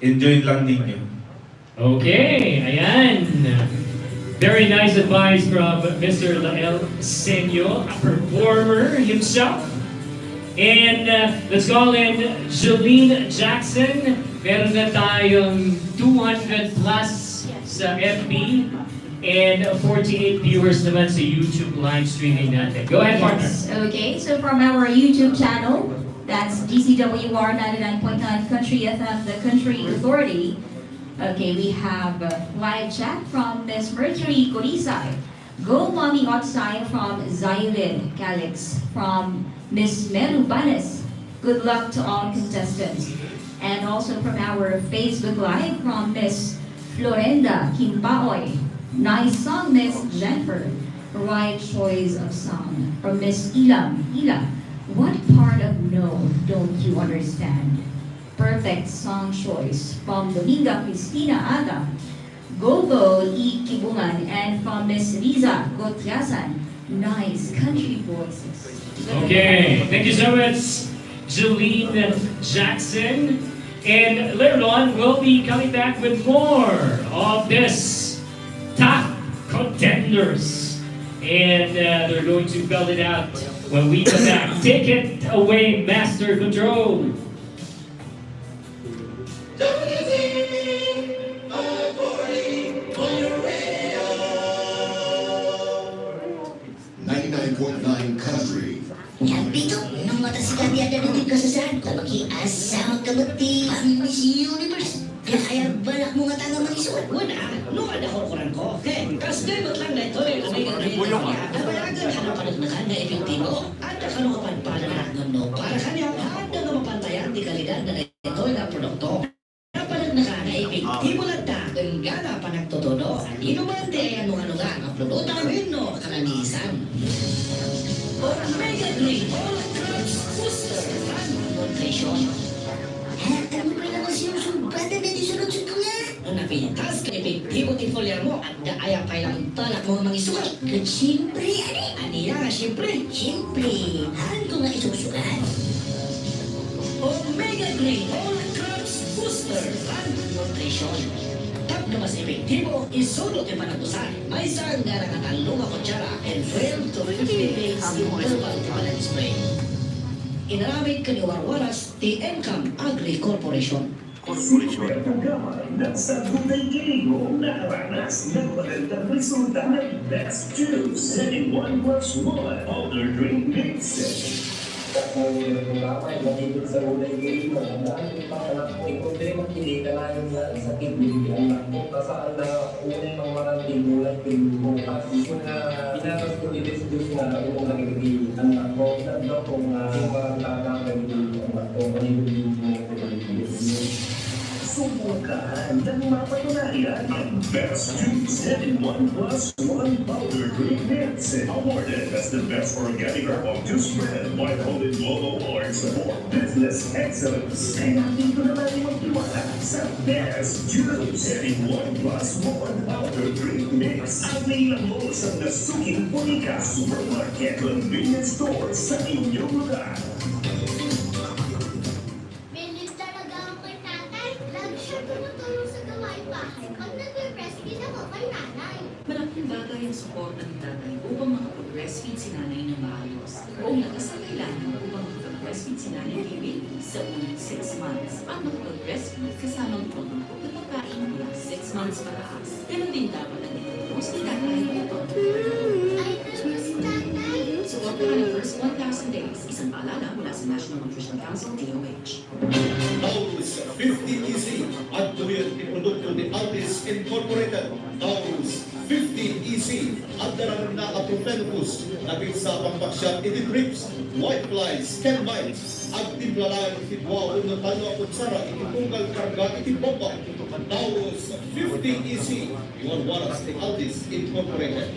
Enjoy lang ninyo. Okay, ayan. Very nice advice from Mr. Lael Senyo, a performer himself. And let's call in Jolene Jackson. Meron na tayong 200 plus sa FB and 48 viewers naman sa YouTube live streaming natin. Go ahead, partner. Yes. Okay, so from our YouTube channel, that's DZWR 99.9 Country FM, the Country Authority. Okay, we have live chat from Miss Mercury Corisay. Go Mommy Outside from Zylin Calix. From Miss Meru Banes. Good luck to all contestants. And also from our Facebook Live from Miss Florenda Kimpaoy. Nice song, Miss Jennifer. Right choice of song. From Miss Ilam. Ila, what part of no don't you understand? Perfect song choice. From Dominga Cristina Aga. Gogo E. Kibungan. And from Miss Riza Gotiasan. Nice country voices. Okay, thank you so much, Jolene Jackson. And later on, we'll be coming back with more of this top contenders. And they're going to belt it out when we come back. Take it away, Master Control. Country. Yang pito, nang mata si Kati ada di kasasan, kung makiasang kamuti, ang Miss Universe. Kaya balak mo nga tanga manisod. Wala, no ada koran ko. Okay, kasi lang na ito yung kabayagan ka na panagnakan na epektibo. Ada ka nung kapanpala na no, para kanya ada nga mapantayan di kalidad na ito yung produkto. Panagnakan na epektibo lang ta, ang gana pa nagtotodo. Ino man di ay ano nga ang produkto namin no, kalanisan. Omega Green All Drugs Booster and Nutrition. Ano ba naman sinusumbatan na di sunod-sunod ko nga? Nung napintas ka, epektibo tinfolya mo at daaya pa ilang talak mo mga isukat. Siyempre, ani? Aniya nga, siyempre. Siyempre, haan ko nga isusukat. Omega Green All Drugs Booster and Nutrition. Tap na mas epektibo, isulot yung panagdusan. May isang garang at alunga kutsara and 12 to 50 days interval tipalan spray. Inaramid ka ni Warwaras, the Encam Agri Corporation. Super programa ng Sabunay Giligo nakaranas ng magandang resulta ng Best Juice 7-in-1+1 Powder Drink Mix. Kung nagmamay, matibig sa ulay gilid mo, dahil pakalak mo, ikundi makinig ka na yung sakit bibigyan lang mo. Kasaan na unay mga maraming ulay gilid mo. Kasi kung pinaras ko ilis Diyos na unang nagiging anak ko, nagdo kung mga tatangay gilid ang bato, manibigin mo ko Subukan ng mapatunayan ang Best Juice 7-in-1+1 Powder Drink Mix. Awarded as the best organic herbal juice brand by Golden Globe Awards for Business Excellence. Kaya dito na natin magtiwala sa Best Juice 7-in-1+1 Powder Drink Mix. Available sa nasuking Bonica Supermarket Convenience Store sa inyong lugar. Malaking bagay ang suporta ng tatay upang makapag-breastfeed si nanay ng maayos. Kung nagkasakailangan upang makapag-breastfeed si nanay baby sa unang 6 months, ang makapag-breastfeed kasamang produkto na pagkain mula 6 months pataas. Ganun din dapat ang ito. Tapos ni Tatay Newton. Suot ka ng first 1,000 days. Isang paalala mula sa National Nutrition Council, DOH. Taurus 50 EC at tuwing iprodukto ni Aldis Incorporated. Taurus 50 EC at darang nakaprophenopus naging sapang paksyan itidrips, whiteflies, stem mites at timplalan itidwa ng talo at kutsara itipunggal karga itibomba. Taurus 50 EC, iwan waras ni Aldis Incorporated.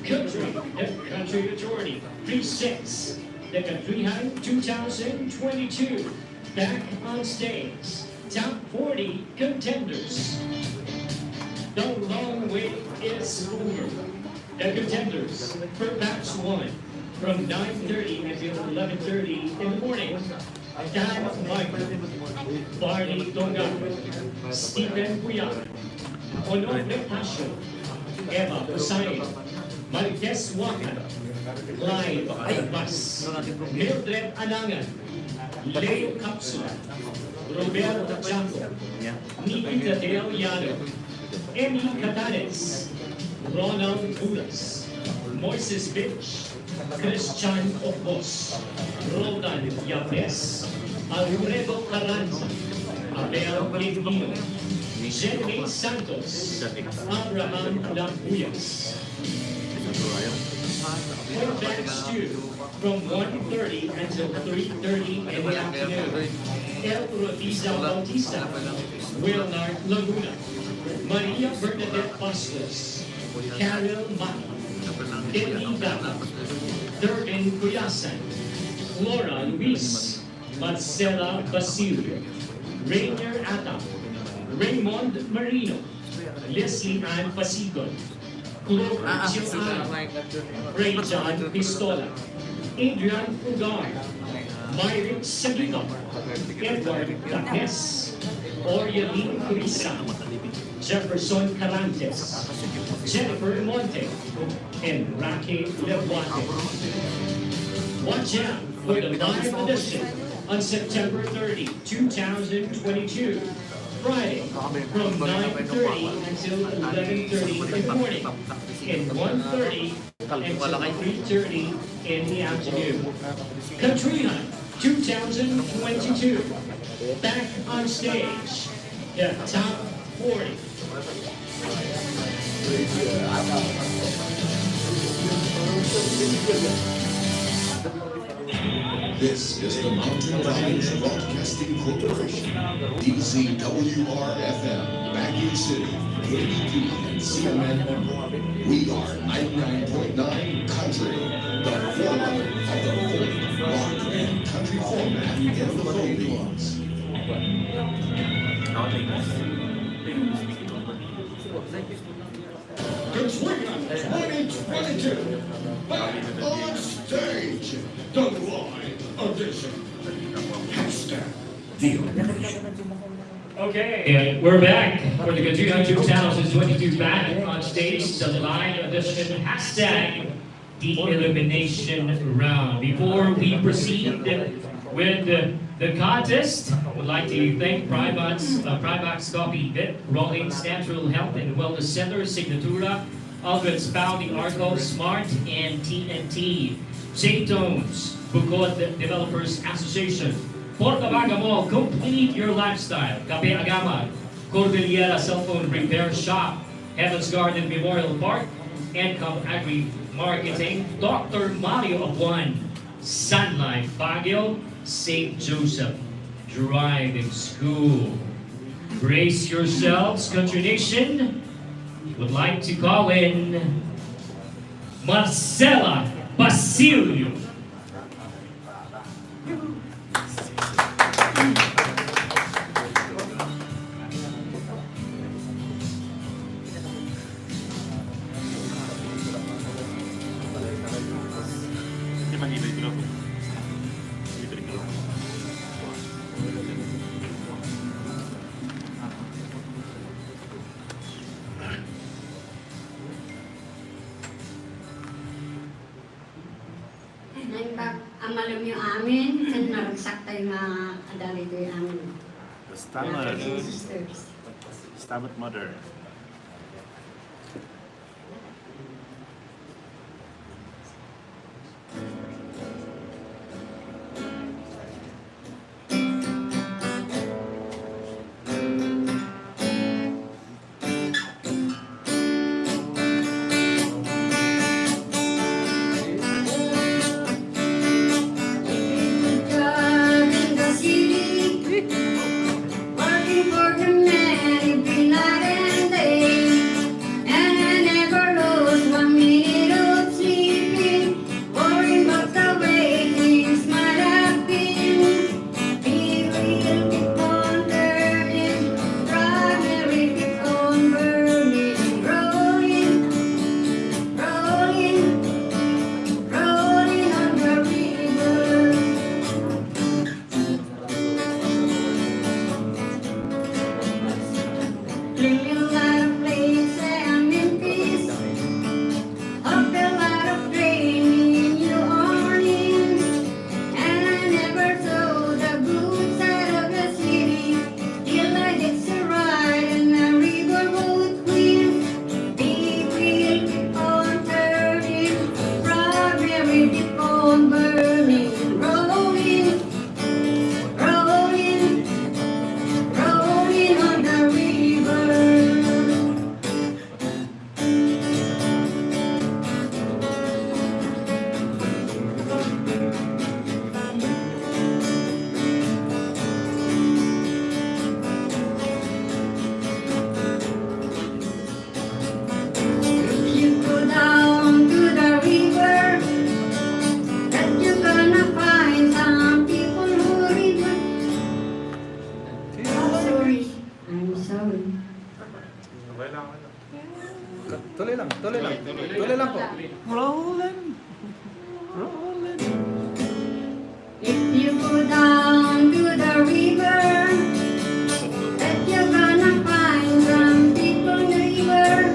Country, the Country Majority, presents the COUNTRYHAN 2022. Back on stage, top 40 contenders. The long wait is over. The contenders for batch 1 from 9:30 until 11:30 in the morning. Dan Michael, Barney Tonga, Stephen Puyan, Honor Passion, Eva Usain, Marquez Waka, Clive Aybas, Mildred Anangan, Leo Capsula, Roberto Chaco, Nikita Del Llano, Emmy Catanes, Ronald Bulas, Moises Bitch, Christian Opos, Roldan Yabes, Alfredo Carranza, Abel Quintino, Jeremy Santos, Abraham Lambuyas. For batch 2, from 1:30 until 3:30 in the afternoon, El Rodiza Bautista, Wilnard Laguna, Maria Bernadette Bastos, Carol Maki, Eddie Bala, Durbin Cuyasan, Flora Luis, Marcela Basilio, Rainier Atam, Raymond Marino, Leslie Ann Pasigon, Clover Chioan, Ray John Pistola, Adrian Ugar, Myrick Sagico, Edward Canes, Orialine Curisa, Jefferson Carantes, Jennifer Monte, and Rocky Lebuate. Watch out for the live audition on September 30, 2022. Friday from 9:30 until 11:30 in the morning and 1:30 until 3:30 in the afternoon. COUNTRYHAN 2022. Back on stage, the top 40. This is the Mountain Valley Broadcasting Corporation, DZWR FM, Baguio City, KBP, and CMN. We are 99.9 Country, the forerunner of the folk, rock, and country format in the Philippines. COUNTRYHAN 2022, back on stage, the live audition. Hashtag #TheElimination. Okay, we're back for the COUNTRYHAN 2022 back on stage, the live audition hashtag the elimination round. Before we proceed with the contest, I would like to thank Privax Coffee, Bit, Rawlings Natural Health and Wellness Center, Signatura, Aldred Spouting, Arco, Smart, and TNT. St. Tones, Bukod Developers Association, Portabaga Mall, complete your lifestyle. Cape Agama, Cordillera Cell Phone Repair Shop, Heaven's Garden Memorial Park, Encom Agri Marketing, Dr. Mario Abuan, Sunlight Baguio, St. Joseph Driving School. Brace yourselves, Country Nation. Would like to call in Marcela Basilio. amalam yung amin, kan naragsak tayo nga adali ito yung amin. The stammer. Sisters. Stammer mother. Working for the man every night and day. Tuloy lang, tuloy lang. Tuloy lang po. Rolling. Rolling. If you go down to the river, that you're gonna find some people in the river.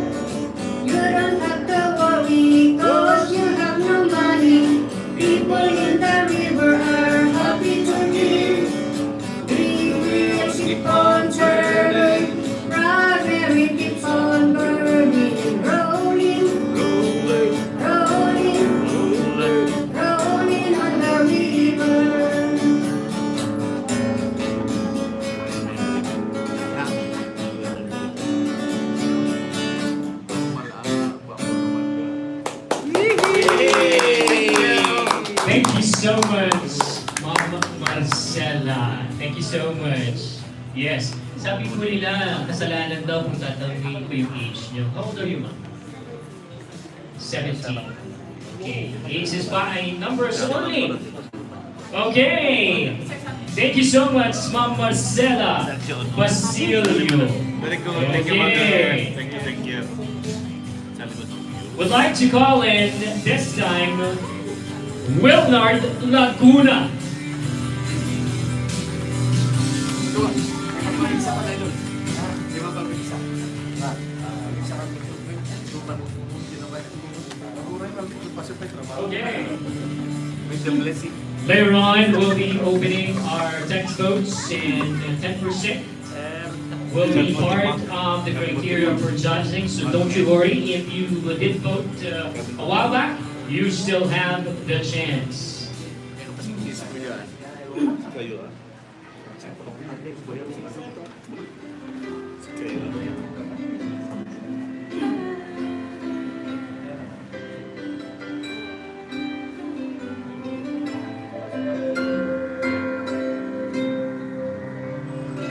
You don't have to worry, cause you have no money. People in the river are happy to live. We will keep on turning, strawberry keeps on burning. Rolling, rolling, rolling, rolling on the river. Thank you so much, Mama Marcela. Thank you so much. Yes, sabi po nila, kasalanan daw kung tatanungin ko yung age nyo. How old are you, ma'am? 17. Okay, age is by numbers only. Okay, thank you so much, Ma'am Marcela Basilio. Very good. Thank you, Mother. Okay. Thank you, thank you. Would like to call in this time Wilnard Laguna. Okay. With the blessing. Later on, we'll be opening our text votes, and 10% will be part of the criteria for judging. So don't you worry, if you did vote a while back, you still have the chance.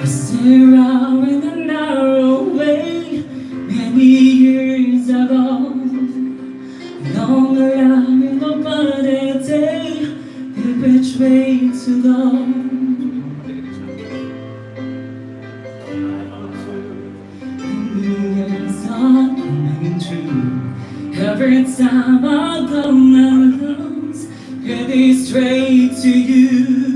I stare out in the narrow way many years ago. Long around in the body day, which way to go? And the years are coming true. Every time I go my lungs, heading straight to you.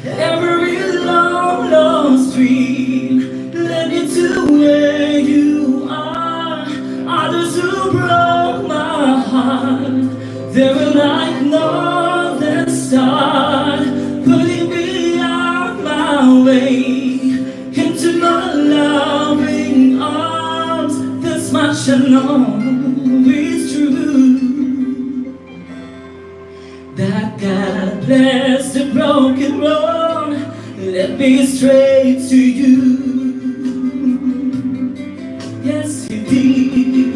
Every long, long street led me to where you are. Others who broke my heart, they were like know it's true that God bless the broken road. Let me straight to you. Yes, He did.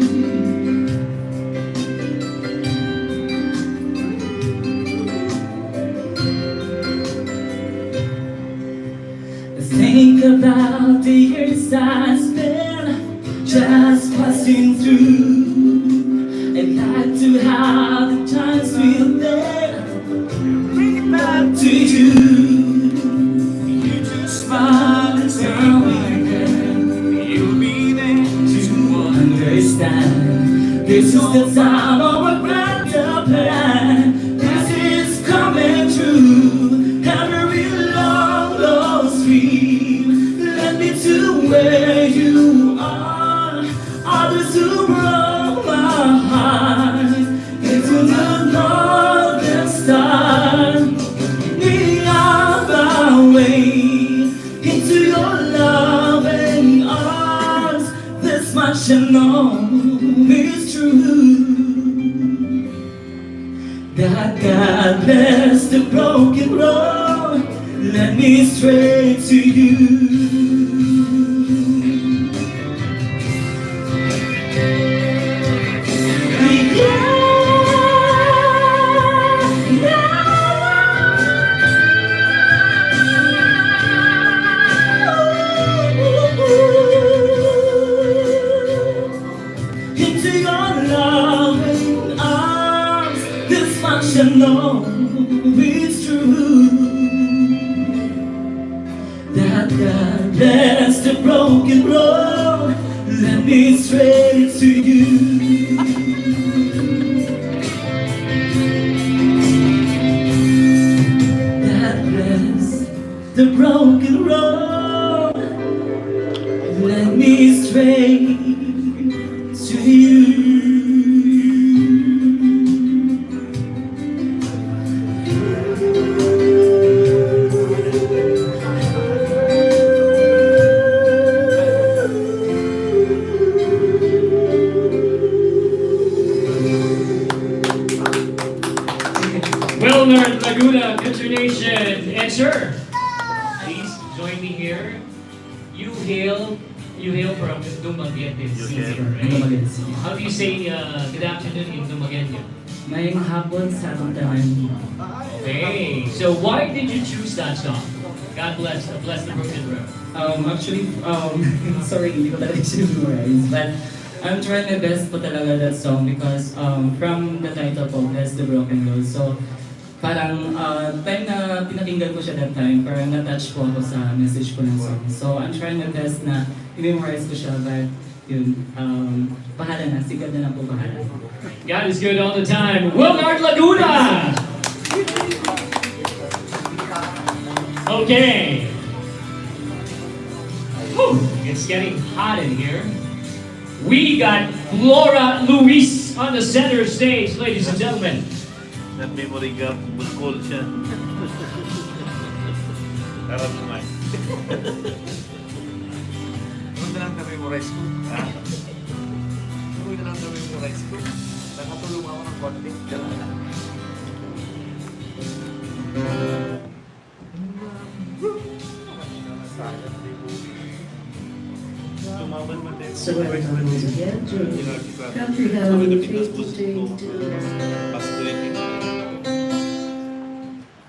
Think about the years I spent just passing through. I'd like to have the times we've been bring it back to you. You just smile and tell me that you'll be there to understand. This is the time of a greater plan. This is coming true. Every long lost dream led me to where you are. Others who broke my heart into the northern star. Me on my way into your loving arms. This much I know is true, that God bless the broken road. Let me straight to you. Into your loving arms. This much I know is true, that God bless the broken road. Let me straight to you. God bless the broken road. Let me straight to you. Well-learned Laguna Intermission. And sir, please join me here. You hail from Dumaguete City, right? How do you say good afternoon in Dumaguete? Ngayong hapon sa Montañosa. Okay, so why did you choose that song? God bless the broken road. Actually, sorry, hindi ko talaga siya memorize, but I'm trying my best po talaga that song because from the title po, Bless the Broken Road. So, parang time na pinakinggan ko siya that time, parang na-touch po ako sa message ko ng song. So, I'm trying my best na i-memorize ko siya, but yun, bahala na, si God na lang po bahala. God is good all the time. Willard Laguna! Okay. Whew, it's getting hot in here. We got Laura Luis on the center stage, ladies and gentlemen. That memory gap will call siya. Harap naman. Ano na lang na-memorize ko? Ha? Ano na lang na-memorize ko? Nakatulong ako ng konti. Gano'n lang. So we're talking again to COUNTRYHAN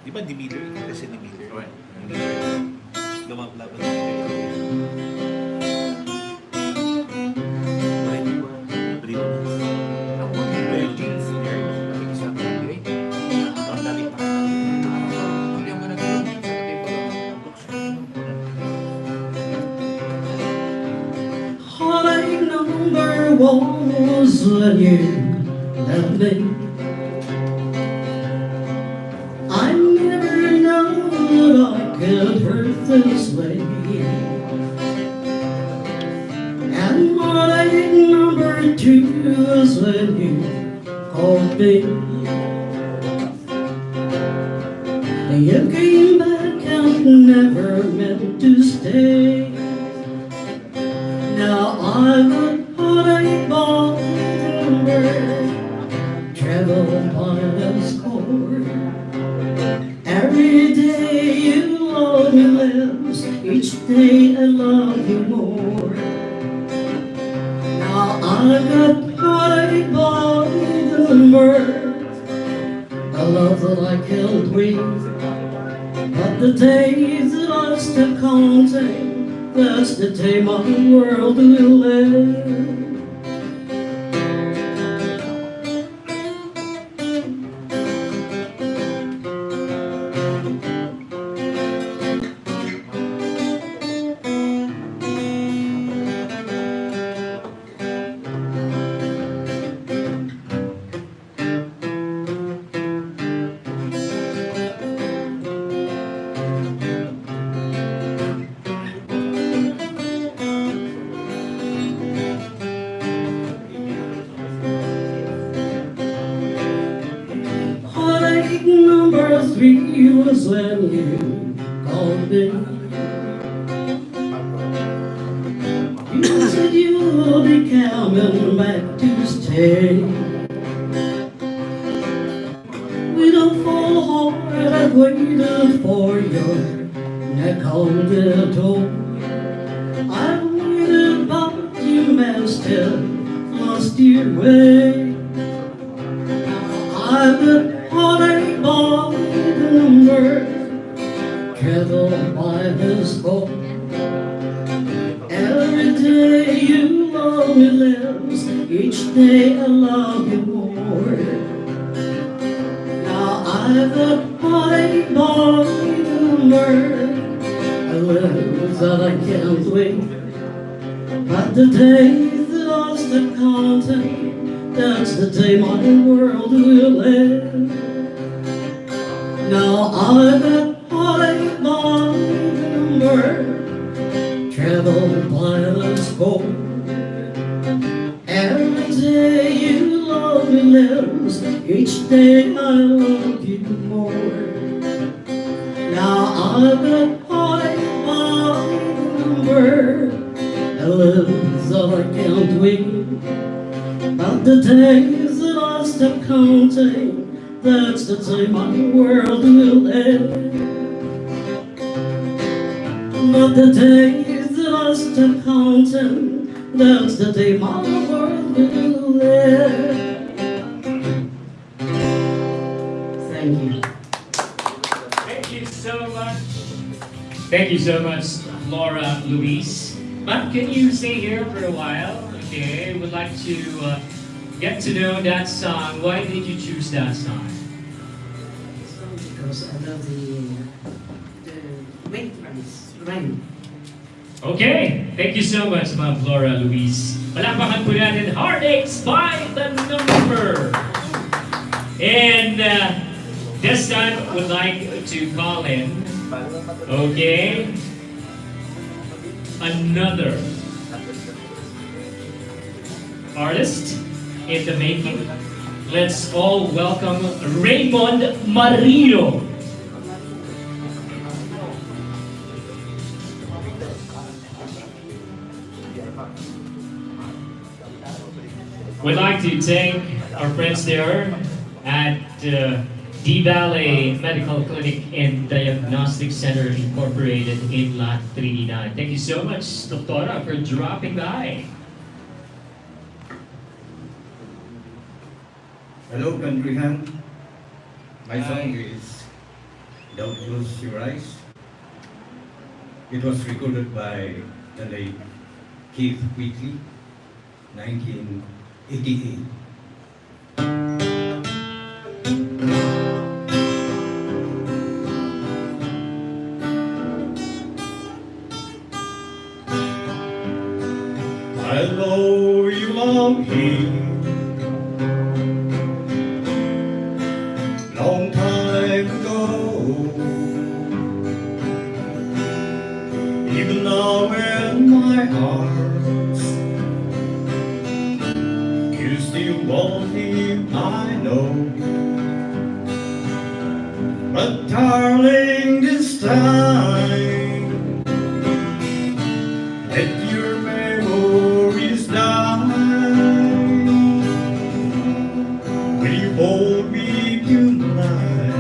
Di ba di Miller? Kasi ni Miller. Lumablaban All I remember was when you left me. I never knew that I could hurt this way. And what I remember too was when you called me. And you came back and never meant to stay. Now I've got what I bought you more. Now I've got heartache by the number, a love that I can't wait. But the days that I stop counting, that's the day my world will end. Number 3 was when you called me. You said you would be coming back to stay. With a full heart I waited for your neck on the door. I waited but you lost your way. I've got heartache by the number, traveled by this boat. Every day you love me less, each day I love you more. Now I've got heartache by the number, I live that I can't wait. But the days that I stop counting, that's the day my world will end. Now I've got heartache by the number, traveled by this boat. Every day you love me less, each day I love you more. Now I've got heartache by the number, I live so I can't wait. But the days that I stop counting, that's the day my world will end. But the days that I stop counting, that's the day my world will end. Thank you. Thank you so much. Thank you so much, Laura Luis. But can you stay here for a while? Okay, would like to get to know that song. Why did you choose that song? Because I love the rhyme. Okay, thank you so much, Ma'am Laura Luis. Palakpakan po natin, Heartaches by the Number. And this time, would like to call in, okay, another artist in the making. Let's all welcome Raymond Marino. We'd like to thank our friends there at D Valley Medical Clinic and Diagnostic Center Incorporated in La Trinidad. Thank you so much, Doctora, for dropping by. Hello, COUNTRYHAN. My song is Don't Close Your Eyes. It was recorded by the late Keith Whitley, 1988. I know you love him. Long time ago, even now in my heart, you still want him, I know. But darling, this time, let your memories die. Will you hold me tonight?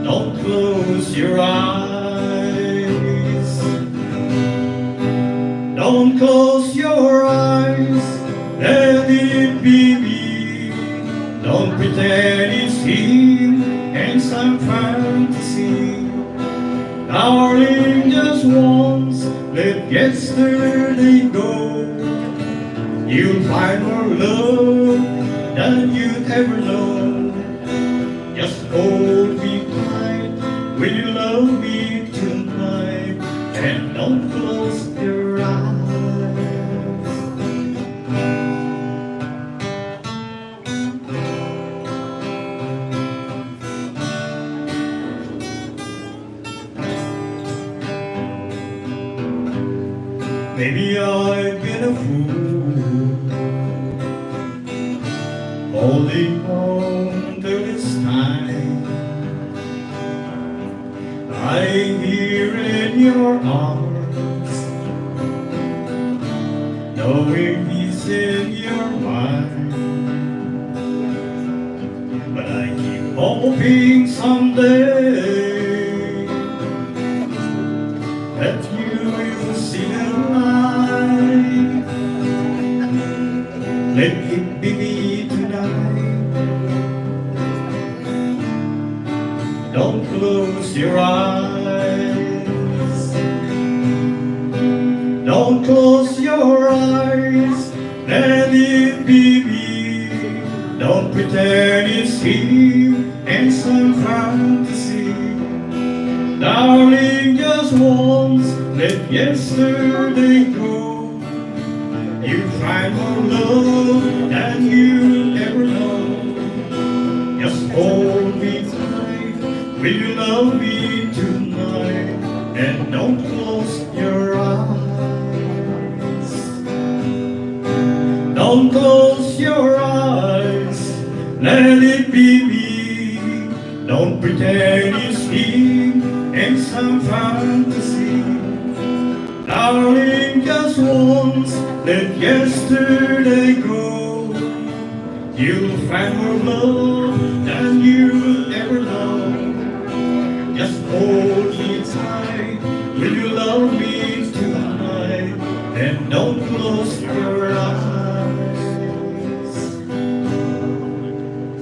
Don't close your eyes. pretend it's him and some fantasy. Darling, just once, let yesterday go. You'll find more love than you'd ever know. Just hold me tight when you love me tonight, and don't close your eyes. Maybe I've been a fool, holding on to this time. I'm here in your arms, knowing he's in your mind. But I keep hoping someday that you will see the light. Let it be me tonight. Don't close your eyes. Don't close your eyes. Let it be me. Don't pretend it's him and some fantasy. Darling, just once, let yesterday go. You find more love than you ever know. Just hold me tight, will you love me tonight, and don't close your eyes. Don't close your eyes, let it be me. Don't pretend it's him and some fantasy. Darling, just once, let yesterday go. You'll find more love than you'll ever know. Just hold me tight, will you love me tonight, and don't close your eyes.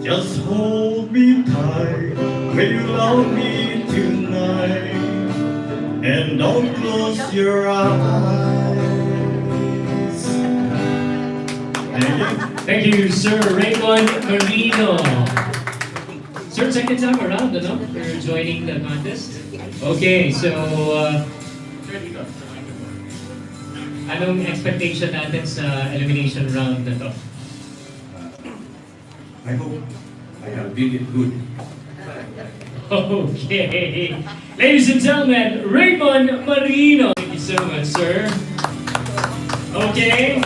Just hold me tight, will you love me tonight, and don't close your eyes. Thank you, Sir Raymond Marino. Sir, second time around, ano? For joining the contest. Okay, so anong expectation natin sa elimination round na to? I hope I have did it good. Okay. Ladies and gentlemen, Raymond Marino. Thank you so much, sir. Okay.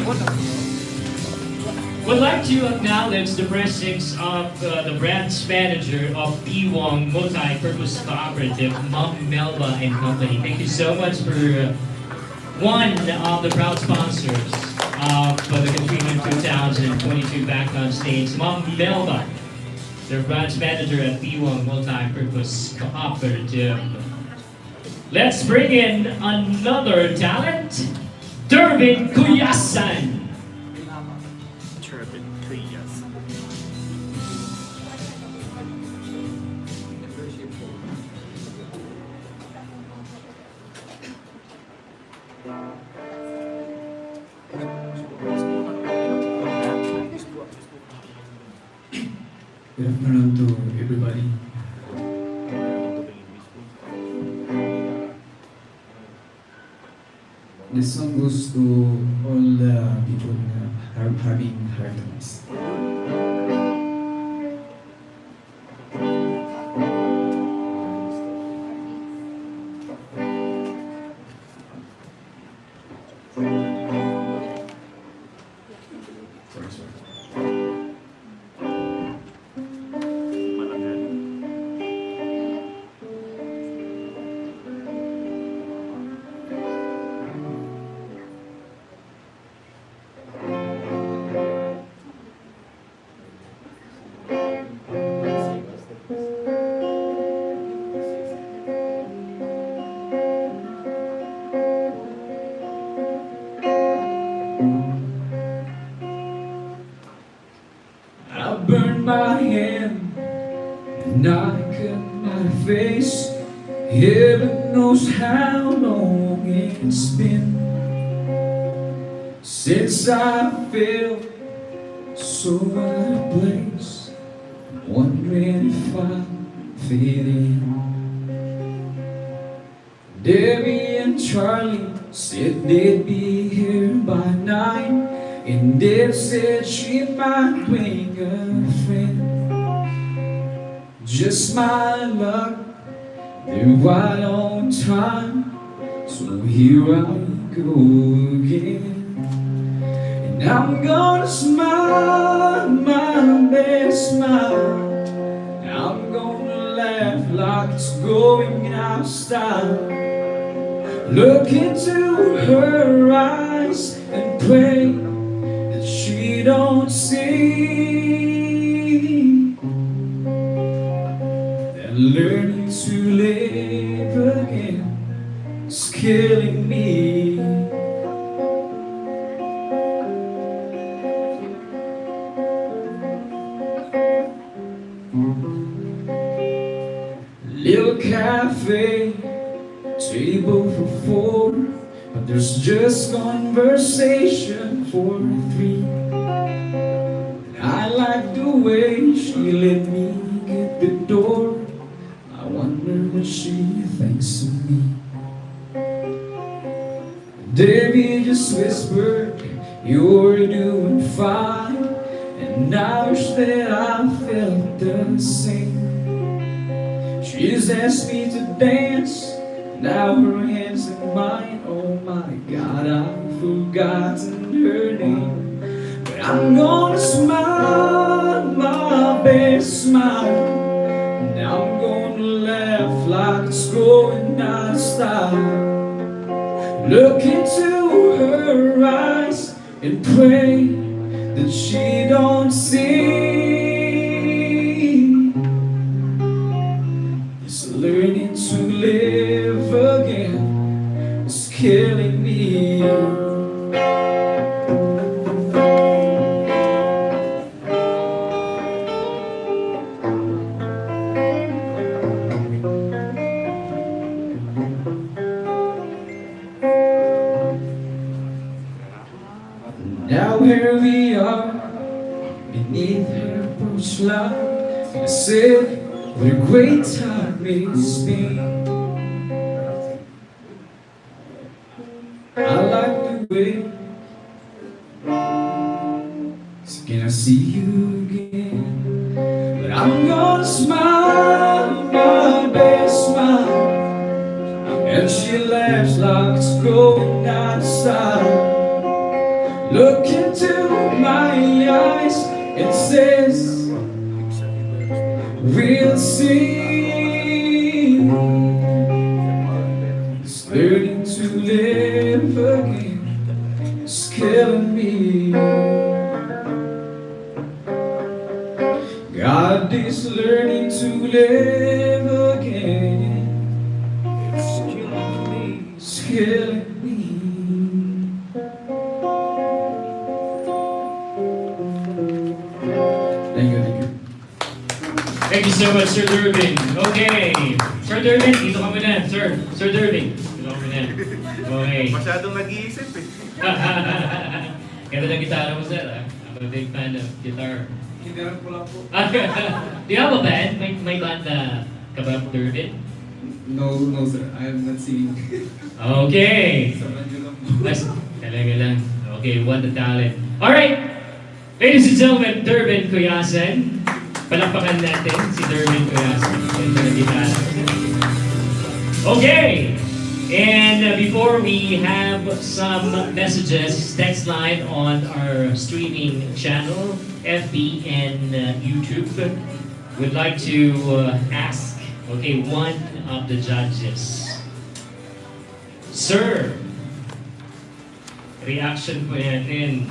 Would like to acknowledge the presence of the branch manager of P1 Multi-Purpose Cooperative, Ma'am Melba and Company. Thank you so much for one of the proud sponsors of the Katrina 2022 background stage, Ma'am Melba, the branch manager at P1 Multi-Purpose Cooperative. Let's bring in another talent, Durbin Kuyasan. Good afternoon to everybody. This song goes to all the people that are having hard times. in my hand, and I cut my face. Heaven knows how long it's been since I felt so out of place, wondering if I fit in. Debbie and Charlie said they'd be here by 9, and Deb said she might bring a friend. Just my luck, they're right on time, so here I go again. And I'm gonna smile my best smile. I'm gonna laugh like it's going out of style. Look into her eyes and pray that she don't see that learning to live again is killing me. Little cafe, table for 4, but there's just conversation for 3. I like the way she let me get the door. I wonder what she thinks of me. Debbie just whispered, "You're doing fine," and I wish that I felt the same. She's asked me to dance, now her hands in mine. Oh my God, I've forgotten her name. But I'm gonna smile my best smile, and I'm gonna laugh like it's going out of style. Look into her eyes and pray that she don't see learning to live again is killing me. Now here we are beneath her porch light. I said, what a great time it's been. I like the way. So can I see you again? But I'm gonna smile my best smile, and she laughs like it's going out of style. Look into my eyes and says, we'll see. It's learning to live again, it's killing me. God is learning to live again, it's killing me, it's killing me. Thank you, thank you. Thank you so much, Sir Durbin. Okay. Sir Durbin, dito ka muna. Sir Durbin, dito ka muna. Okay. Masyadong nag-iisip eh. Ganda ng gitara mo, sir. I'm a big fan of guitar. Hiniram ko lang po. Do you have a band? May band na kabab Durbin? No, sir. I am not singing. Okay. Sa radyo lang po. Talaga lang. Okay, what the talent. Alright. Ladies and gentlemen, Durbin Kuyasan. Palakpakan natin si Durbin Kuyasan. Ganda ng gitara. Okay. And before we have some messages, text line on our streaming channel, FB and YouTube, we'd like to ask, okay, one of the judges. Sir, reaction po natin.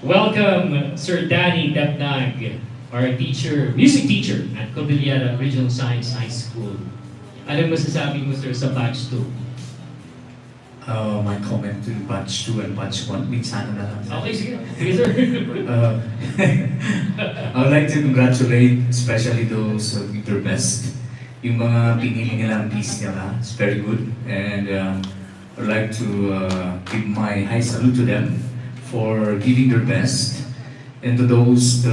Welcome, Sir Danny Dabnag, our teacher, music teacher at Cordillera Regional Science High School. Anong masasabi mo, sir, sa batch 2? My comment to batch 2 and batch 1, minsan na lang. Okay, sige. Sige, sir. I would like to congratulate especially those who did their best. Yung mga pinili nilang piece nila, it's very good. And I would like to give my high salute to them for giving their best. And to those,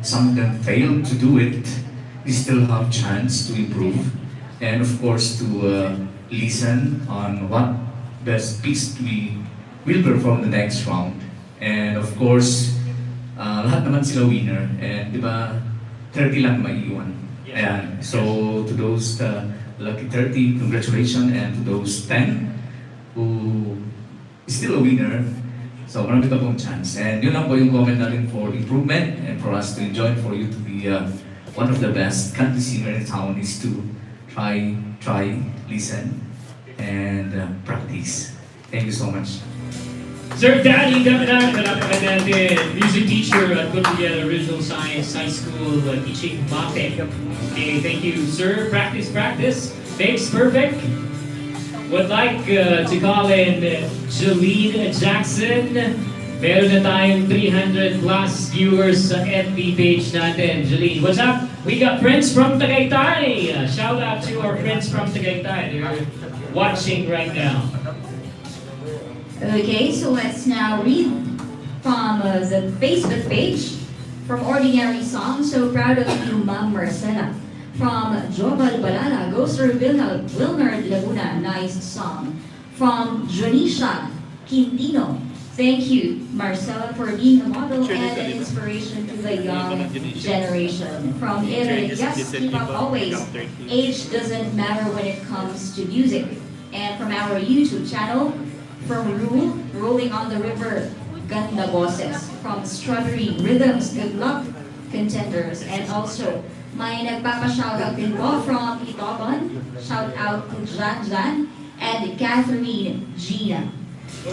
some of them failed to do it, they still have chance to improve. And of course, to listen on what best piece we will perform the next round. And of course, lahat naman sila winner. And di ba, 30 lang maiiwan. Ayan. So to those lucky 30, congratulations. And to those 10 who is still a winner, so marami pa pong chance. And yun lang po yung comment natin for improvement and for us to enjoy, for you to be one of the best country singer in town is to try, listen, and practice. Thank you so much. Sir Danny Gamanan, malapit natin, music teacher at Contestant Original Science High School, teaching MAPE. Okay, thank you, sir. Practice, makes perfect. Would like to call in Jolene Jackson. Meron na tayong 300 plus viewers sa FB page natin. Jolene, what's up? We got friends from Tagaytay. Shout out to our friends from Tagaytay. They're watching right now. Okay, so let's now read from the Facebook page from Ordinary Song. So proud of you, Ma'am Marcela. From Joval Balala, goes to Wilner Laguna, nice song. From Jonisha Quintino, thank you, Marcela, for being a model and an inspiration to the young generation. From Eric, yes, keep up always. Age doesn't matter when it comes to music. And from our YouTube channel, from Rule, Rolling on the River, Ganda Boses. From Strawberry Rhythms, good luck, contenders. And also, may nagpapa-shoutout din po from Itogon. Shout out to Jan and Catherine Gina.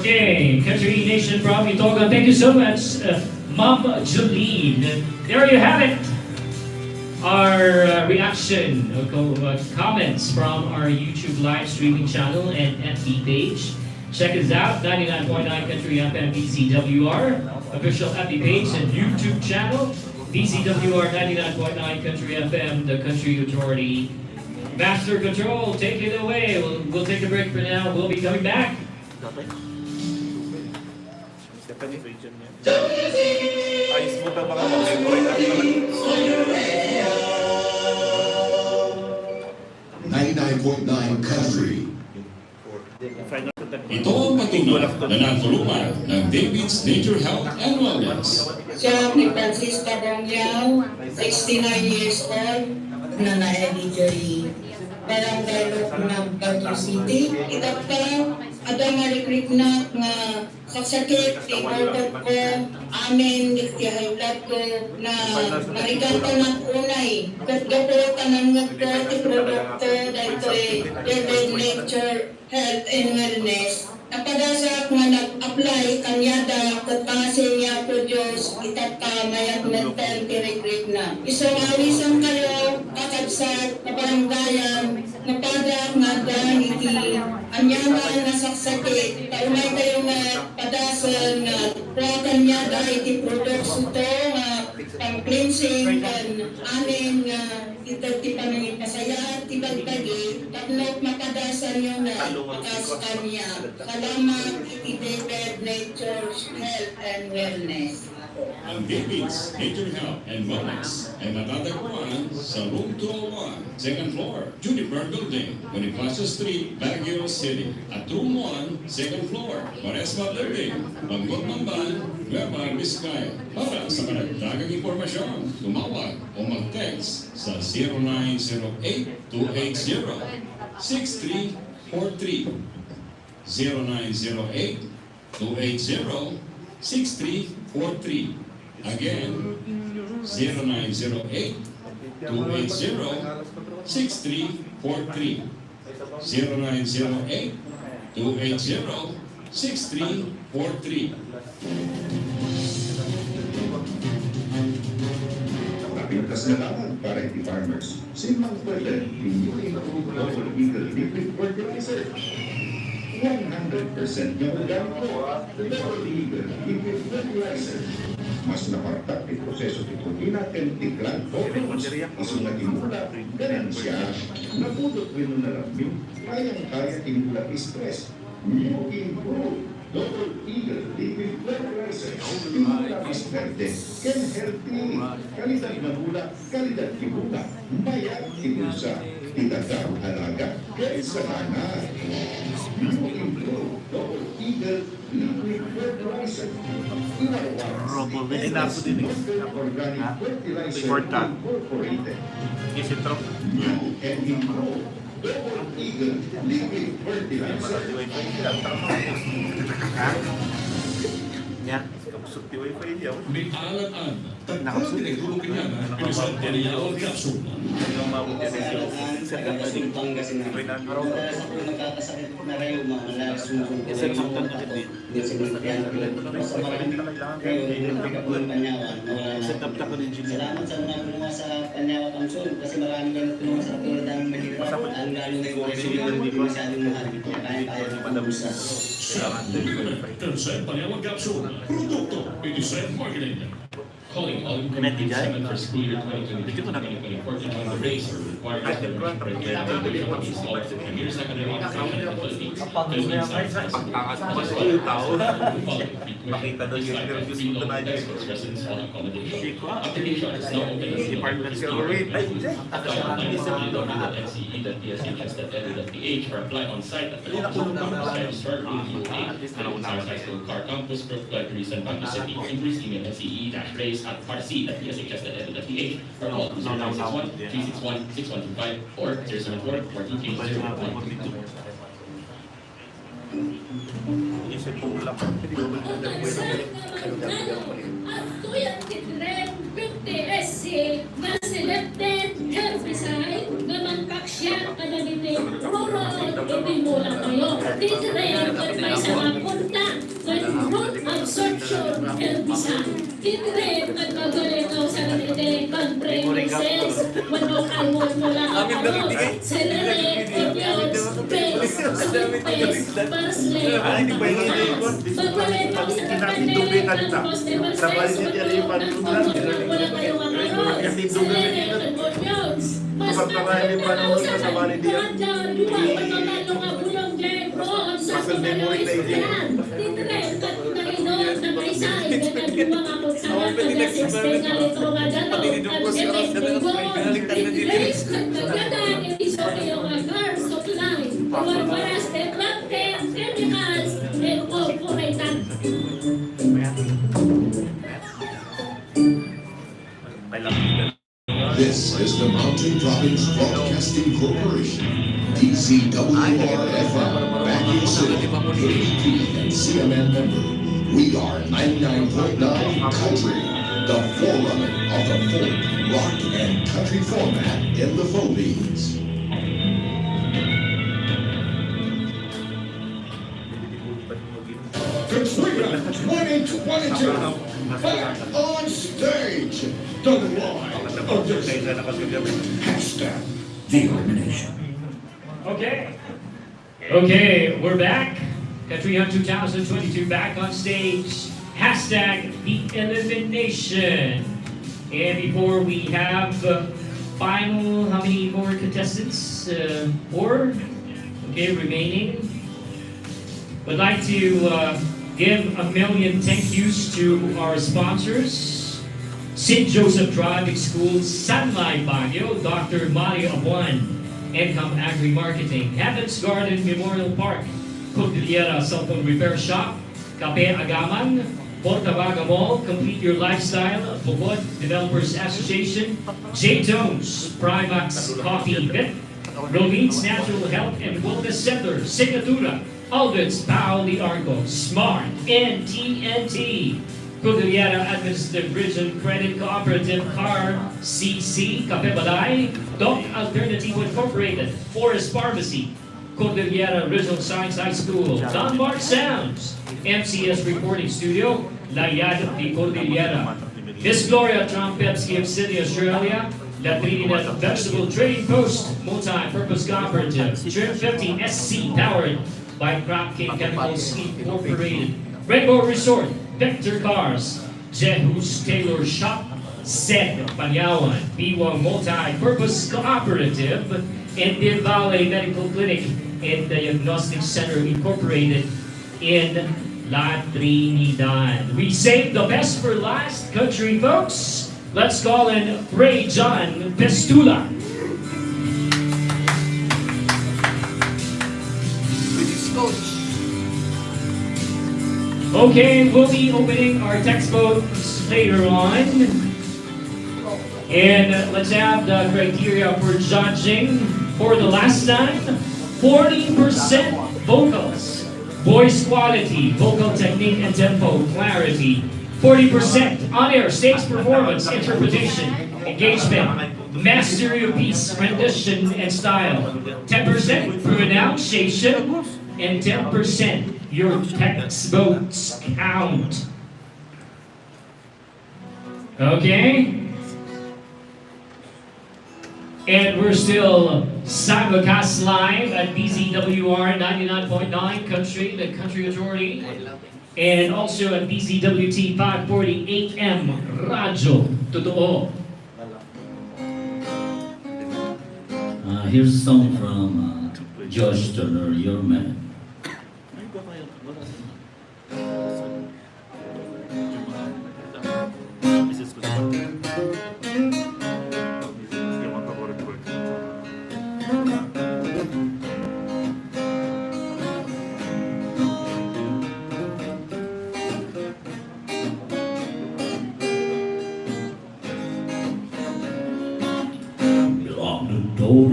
Okay, Country Nation from Itogon. Thank you so much, Ma'am Jolene. There you have it. Our reaction, comments from our YouTube live streaming channel and FB page. Check us out, 99.9 Country FM DZWR, official FB page and YouTube channel, DZWR 99.9 Country FM, the Country Authority. Master Control, take it away. We'll take a break for now. We'll be coming back. Ayos mo ba mga mag-memorize naman? 99.9 Country. Ito ang patunay na natulungan ng David's Nature Health and Wellness. Siya ni Francisca Bongyao, 69 years old, na na-injury. Barangay Loob ng Baguio City. Ikat ka, ada nga recruit na nga sakit, i-order ko, amin, high blood ko, na marigan ka ng unay. Kagapuro ka ng ko, produkto, dahito David Nature Health and Wellness. Napadasa nga nag-apply kanyada katasin niya po Diyos itata mayat mental kirikrik na. Isang kayo kakagsat na baranggayan napada nga dahil iti anyaman na saksakit taunay kayo nga padasan nga prakan niya dahil iti produkso to nga pang-cleansing kan amin nga iti panangin pasaya tibag-bagi tatlop makadasan nyo na makaskan niya. Salamat, David Nature Health and Wellness. Ang David's Nature Health and Wellness ay matatagpuan sa Room 201, second floor, Juniper Building, Bonifacio Street, Baguio City. At Room 1, second floor, Maresma Building, Bangkot Mamban, Nueva Vizcaya. Para sa karagdagang impormasyon, tumawag o mag-text sa 0908-280-6343. 0908-280-6343. Again, 0908-280-6343. 0908-280-6343. Pintas na lahat para hindi farmers. Simang pwede, hindi improve double eagle liquid fertilizer. 100% yung gamit ko, double eagle liquid fertilizer. mas napartak di proseso ito natin tiglan focus iso nga timula ganansya napudot rin na namin kayang-kaya timula stress new improve double eagle liquid fertilizer timula verde can healthy kalidad na mula kalidad timula mayag timulsa titagang halaga kaysa nanay new improve double eagle liquid fertilizer Ay, napo din eh. organic fertilizer Important. incorporated Isip trop. and improve double eagle liquid fertilizer. Ya, kapusot di wifi dia. May alat-an, tagkakot ay tulong kinyaga, isang kaniyawag kapsul. Yung mabot yan ito. Sa Kasing Pangasinan. Para sa kung nagkakasakit na kayo, mga sumusong po kayo. Hindi sinuntihan ko lang. Sa marami kayo, yung pick up ng Panyawan. Salamat sa mga gumawa sa Panyawan Kamsun kasi marami kayo tulungan sa katulad ng mahirap. Ang galing na yung resume hindi masyadong mahal. Kaya ng padabusa. Tercet Panyawan Capsule, produkto, Edison Marketing. Calling all inquiries for school year 2023-2024 to join the race or require registration for the copies of the premier secondary education in the Philippines. Visiting sites as Makita doon yung interviews mo na dyan. residents on accommodation. Application is now open as Department store. www.nce.pshs.edu.ph or apply on site at the High School Car Campus, Brook, Recent Baguio City. Inquiries email nce-race@rc.pshs.edu.ph or call 0961-361-6125 or 074-14 Isip mo lang. Hindi mo ba Kuya Kitren, BTSC, na selected herbicide, na mangkaksya, kanalitin, roron, hindi mo lang kayo. Kitren, at may sama punta, may root absorption herbicide. Kitren, at magalinaw sa kanalitin, conferences, manokawon mo lang ang ano, celery, onions, base, sweet paste, parsley, magalinaw sa kanalitin, sa balik niya rin yung panunod. Wala kayong ano, celery and onions. Mas Pagpapalip pa naman sa balik niya. Masal memory na yan. Tinrent at nainon na may sign na nagduwang ako sa nagkasiste nga litro nga gano'n at epektibo. Tinrent at nagdagan iso yung agar supply. Huwag paras detracted chemicals and corporated. This is the Mountain Province Broadcasting Corporation, DZWR FM, Baguio City, KBP, and CMN member. We are 99.9 Country, the forerunner of the folk, rock, and country format in the Philippines. Katrina 2022, back on stage. The live audition. Hashtag the elimination. Okay, we're back. COUNTRYHAN 2022 back on stage. Hashtag the elimination. And before we have final, how many more contestants? Four? Okay, remaining. Would like to give a million thank yous to our sponsors. St. Joseph Driving School, Sunlight Baguio, Dr. Mario Abuan, Income Agri Marketing, Heaven's Garden Memorial Park, Cordillera Cell Phone Repair Shop, Cape Agaman, Portabaga Mall, Complete Your Lifestyle, Bogod Developers Association, J. Jones, Primax Coffee Bit, Rolene's Natural Health and Wellness Center, Signatura, Alvin's Pao de Arco, Smart, NTNT, Cordillera Administrative Bridge and Credit Cooperative, CAR, CC, Capebalay, Doc Alternative Incorporated, Forest Pharmacy, Cordillera Regional Science High School, Dunbar Sounds, MCS Recording Studio, Layad de Cordillera, Miss Gloria Trumpets, Gift City, Australia, La Trinidad Vegetable Trading Post, Multi-Purpose Cooperative, Trim 50 SC powered by Crop King Chemicals Incorporated, Rainbow Resort, Vector Cars, Jehus Taylor Shop, SED Panyawan, Biwang Multi-Purpose Cooperative, and the Valley Medical Clinic and Diagnostic Center Incorporated in La Trinidad. We saved the best for last, country folks. Let's call in Ray John Pestula. Okay, we'll be opening our textbooks later on. And let's have the criteria for judging for the last time. 40% vocals, voice quality, vocal technique and tempo, clarity. 40% on-air stage performance, interpretation, engagement, mastery of piece, rendition, and style. 10% pronunciation, and 10% your textbooks count. Okay? And we're still simulcast live at DZWR 99.9 Country, the Country Authority. And also at DZWT 540 AM Radyo Totoo. Here's a song from Josh Turner, Your Man.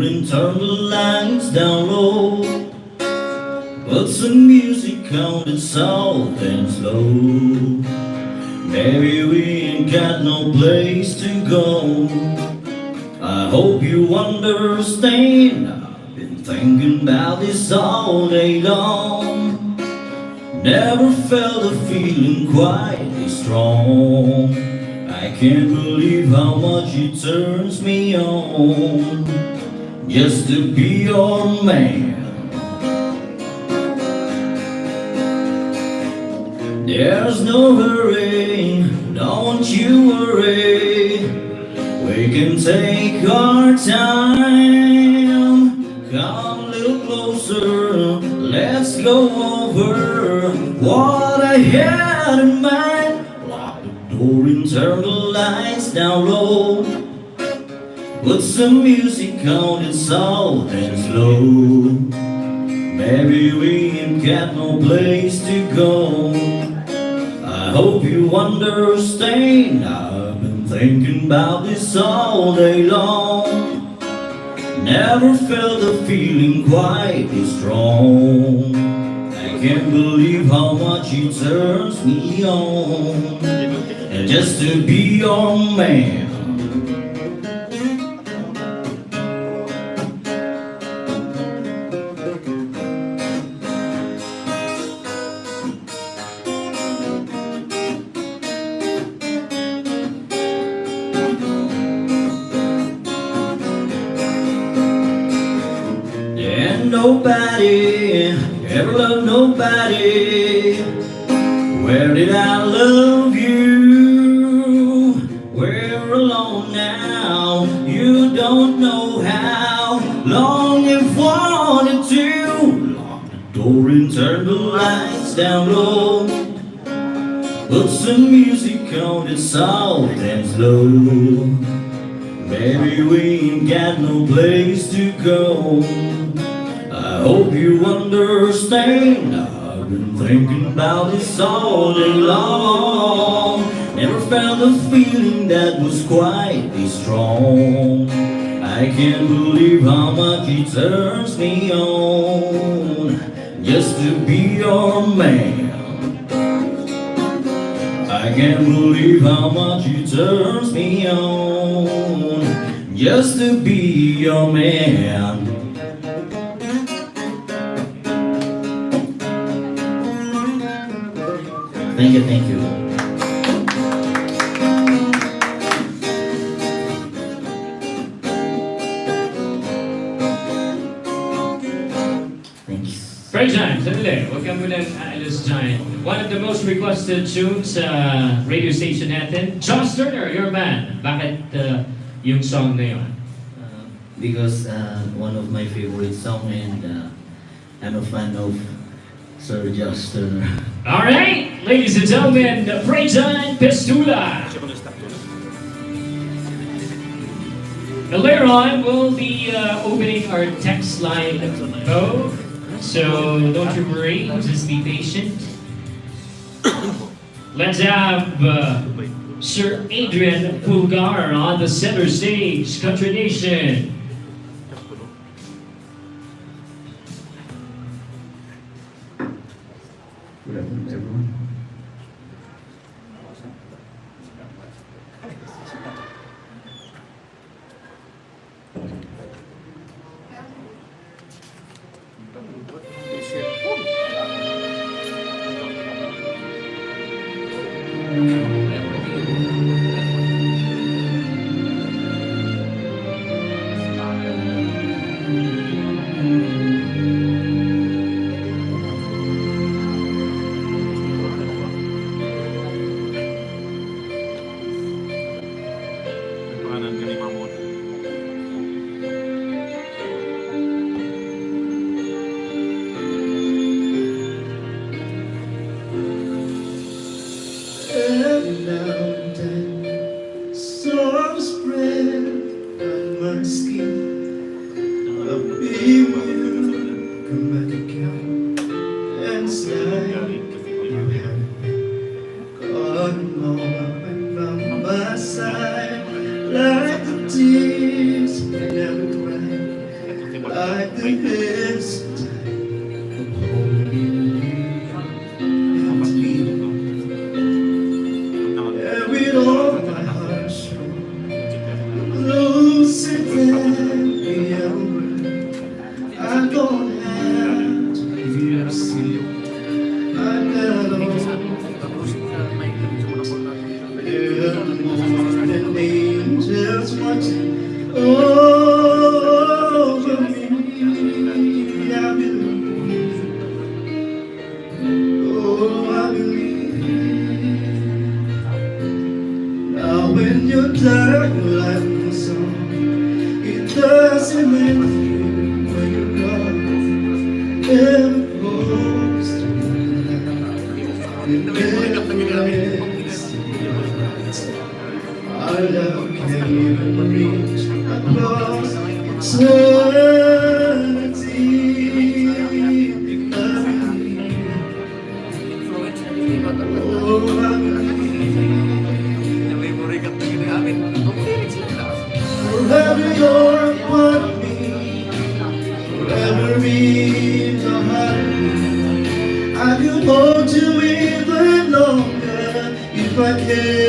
And turn the lights down low. Put some music on it soft and slow. Maybe we ain't got no place to go. I hope you understand. I've been thinking about this all day long. Never felt a feeling quite this strong. I can't believe how much it turns me on just to be your man. There's no hurry, don't you worry. We can take our time. Come a little closer, let's go over what I had in mind. Lock the door and turn the lights down low. Put some music on it soft and slow. Maybe we ain't got no place to go. I hope you understand. I've been thinking about this all day long. Never felt a feeling quite this strong. I can't believe how much it turns me on just to be your man. Nobody ever loved nobody. Where did I love you? We're alone now. You don't know how long you've wanted to. Lock the door and turn the lights down low. Put some music on it soft and slow. Baby, we ain't got no place to go. I hope you understand. I've been thinking about this all day long. Never felt a feeling that was quite this strong. I can't believe how much it turns me on just to be your man. I can't believe how much it turns me on just to be your man. Thank you, thank you. Praise time, sandali. Huwag ka munang this time. One of the most requested tunes sa radio station natin. Josh Turner, your man. Bakit yung song na yun? Because one of my favorite song and I'm a fan of Sir Josh Turner. All right, ladies and gentlemen, Kapitan Pistula. And later on, we'll be opening our text line mode. So don't you worry, just be patient. Let's have Sir Adrian Pulgar on the center stage, Country Nation. Good afternoon, everyone. Every now and then, storm spread on my skin. I'll be with you, come back again, and say you have been gone on from my side, like the tears I never cried, like the mistletoe of holding you. With all my heart sure, closer than the ever. I don't have to hear sing. I got all more than angels watching over me. I believe, oh, I believe. When you're done like a song, it doesn't matter where you're gone. Every post it never ends. Our love can't even reach across eternity. Oh, I believe. Forever you're a part of me, forever in the heart of me. I could hold you even longer if I can.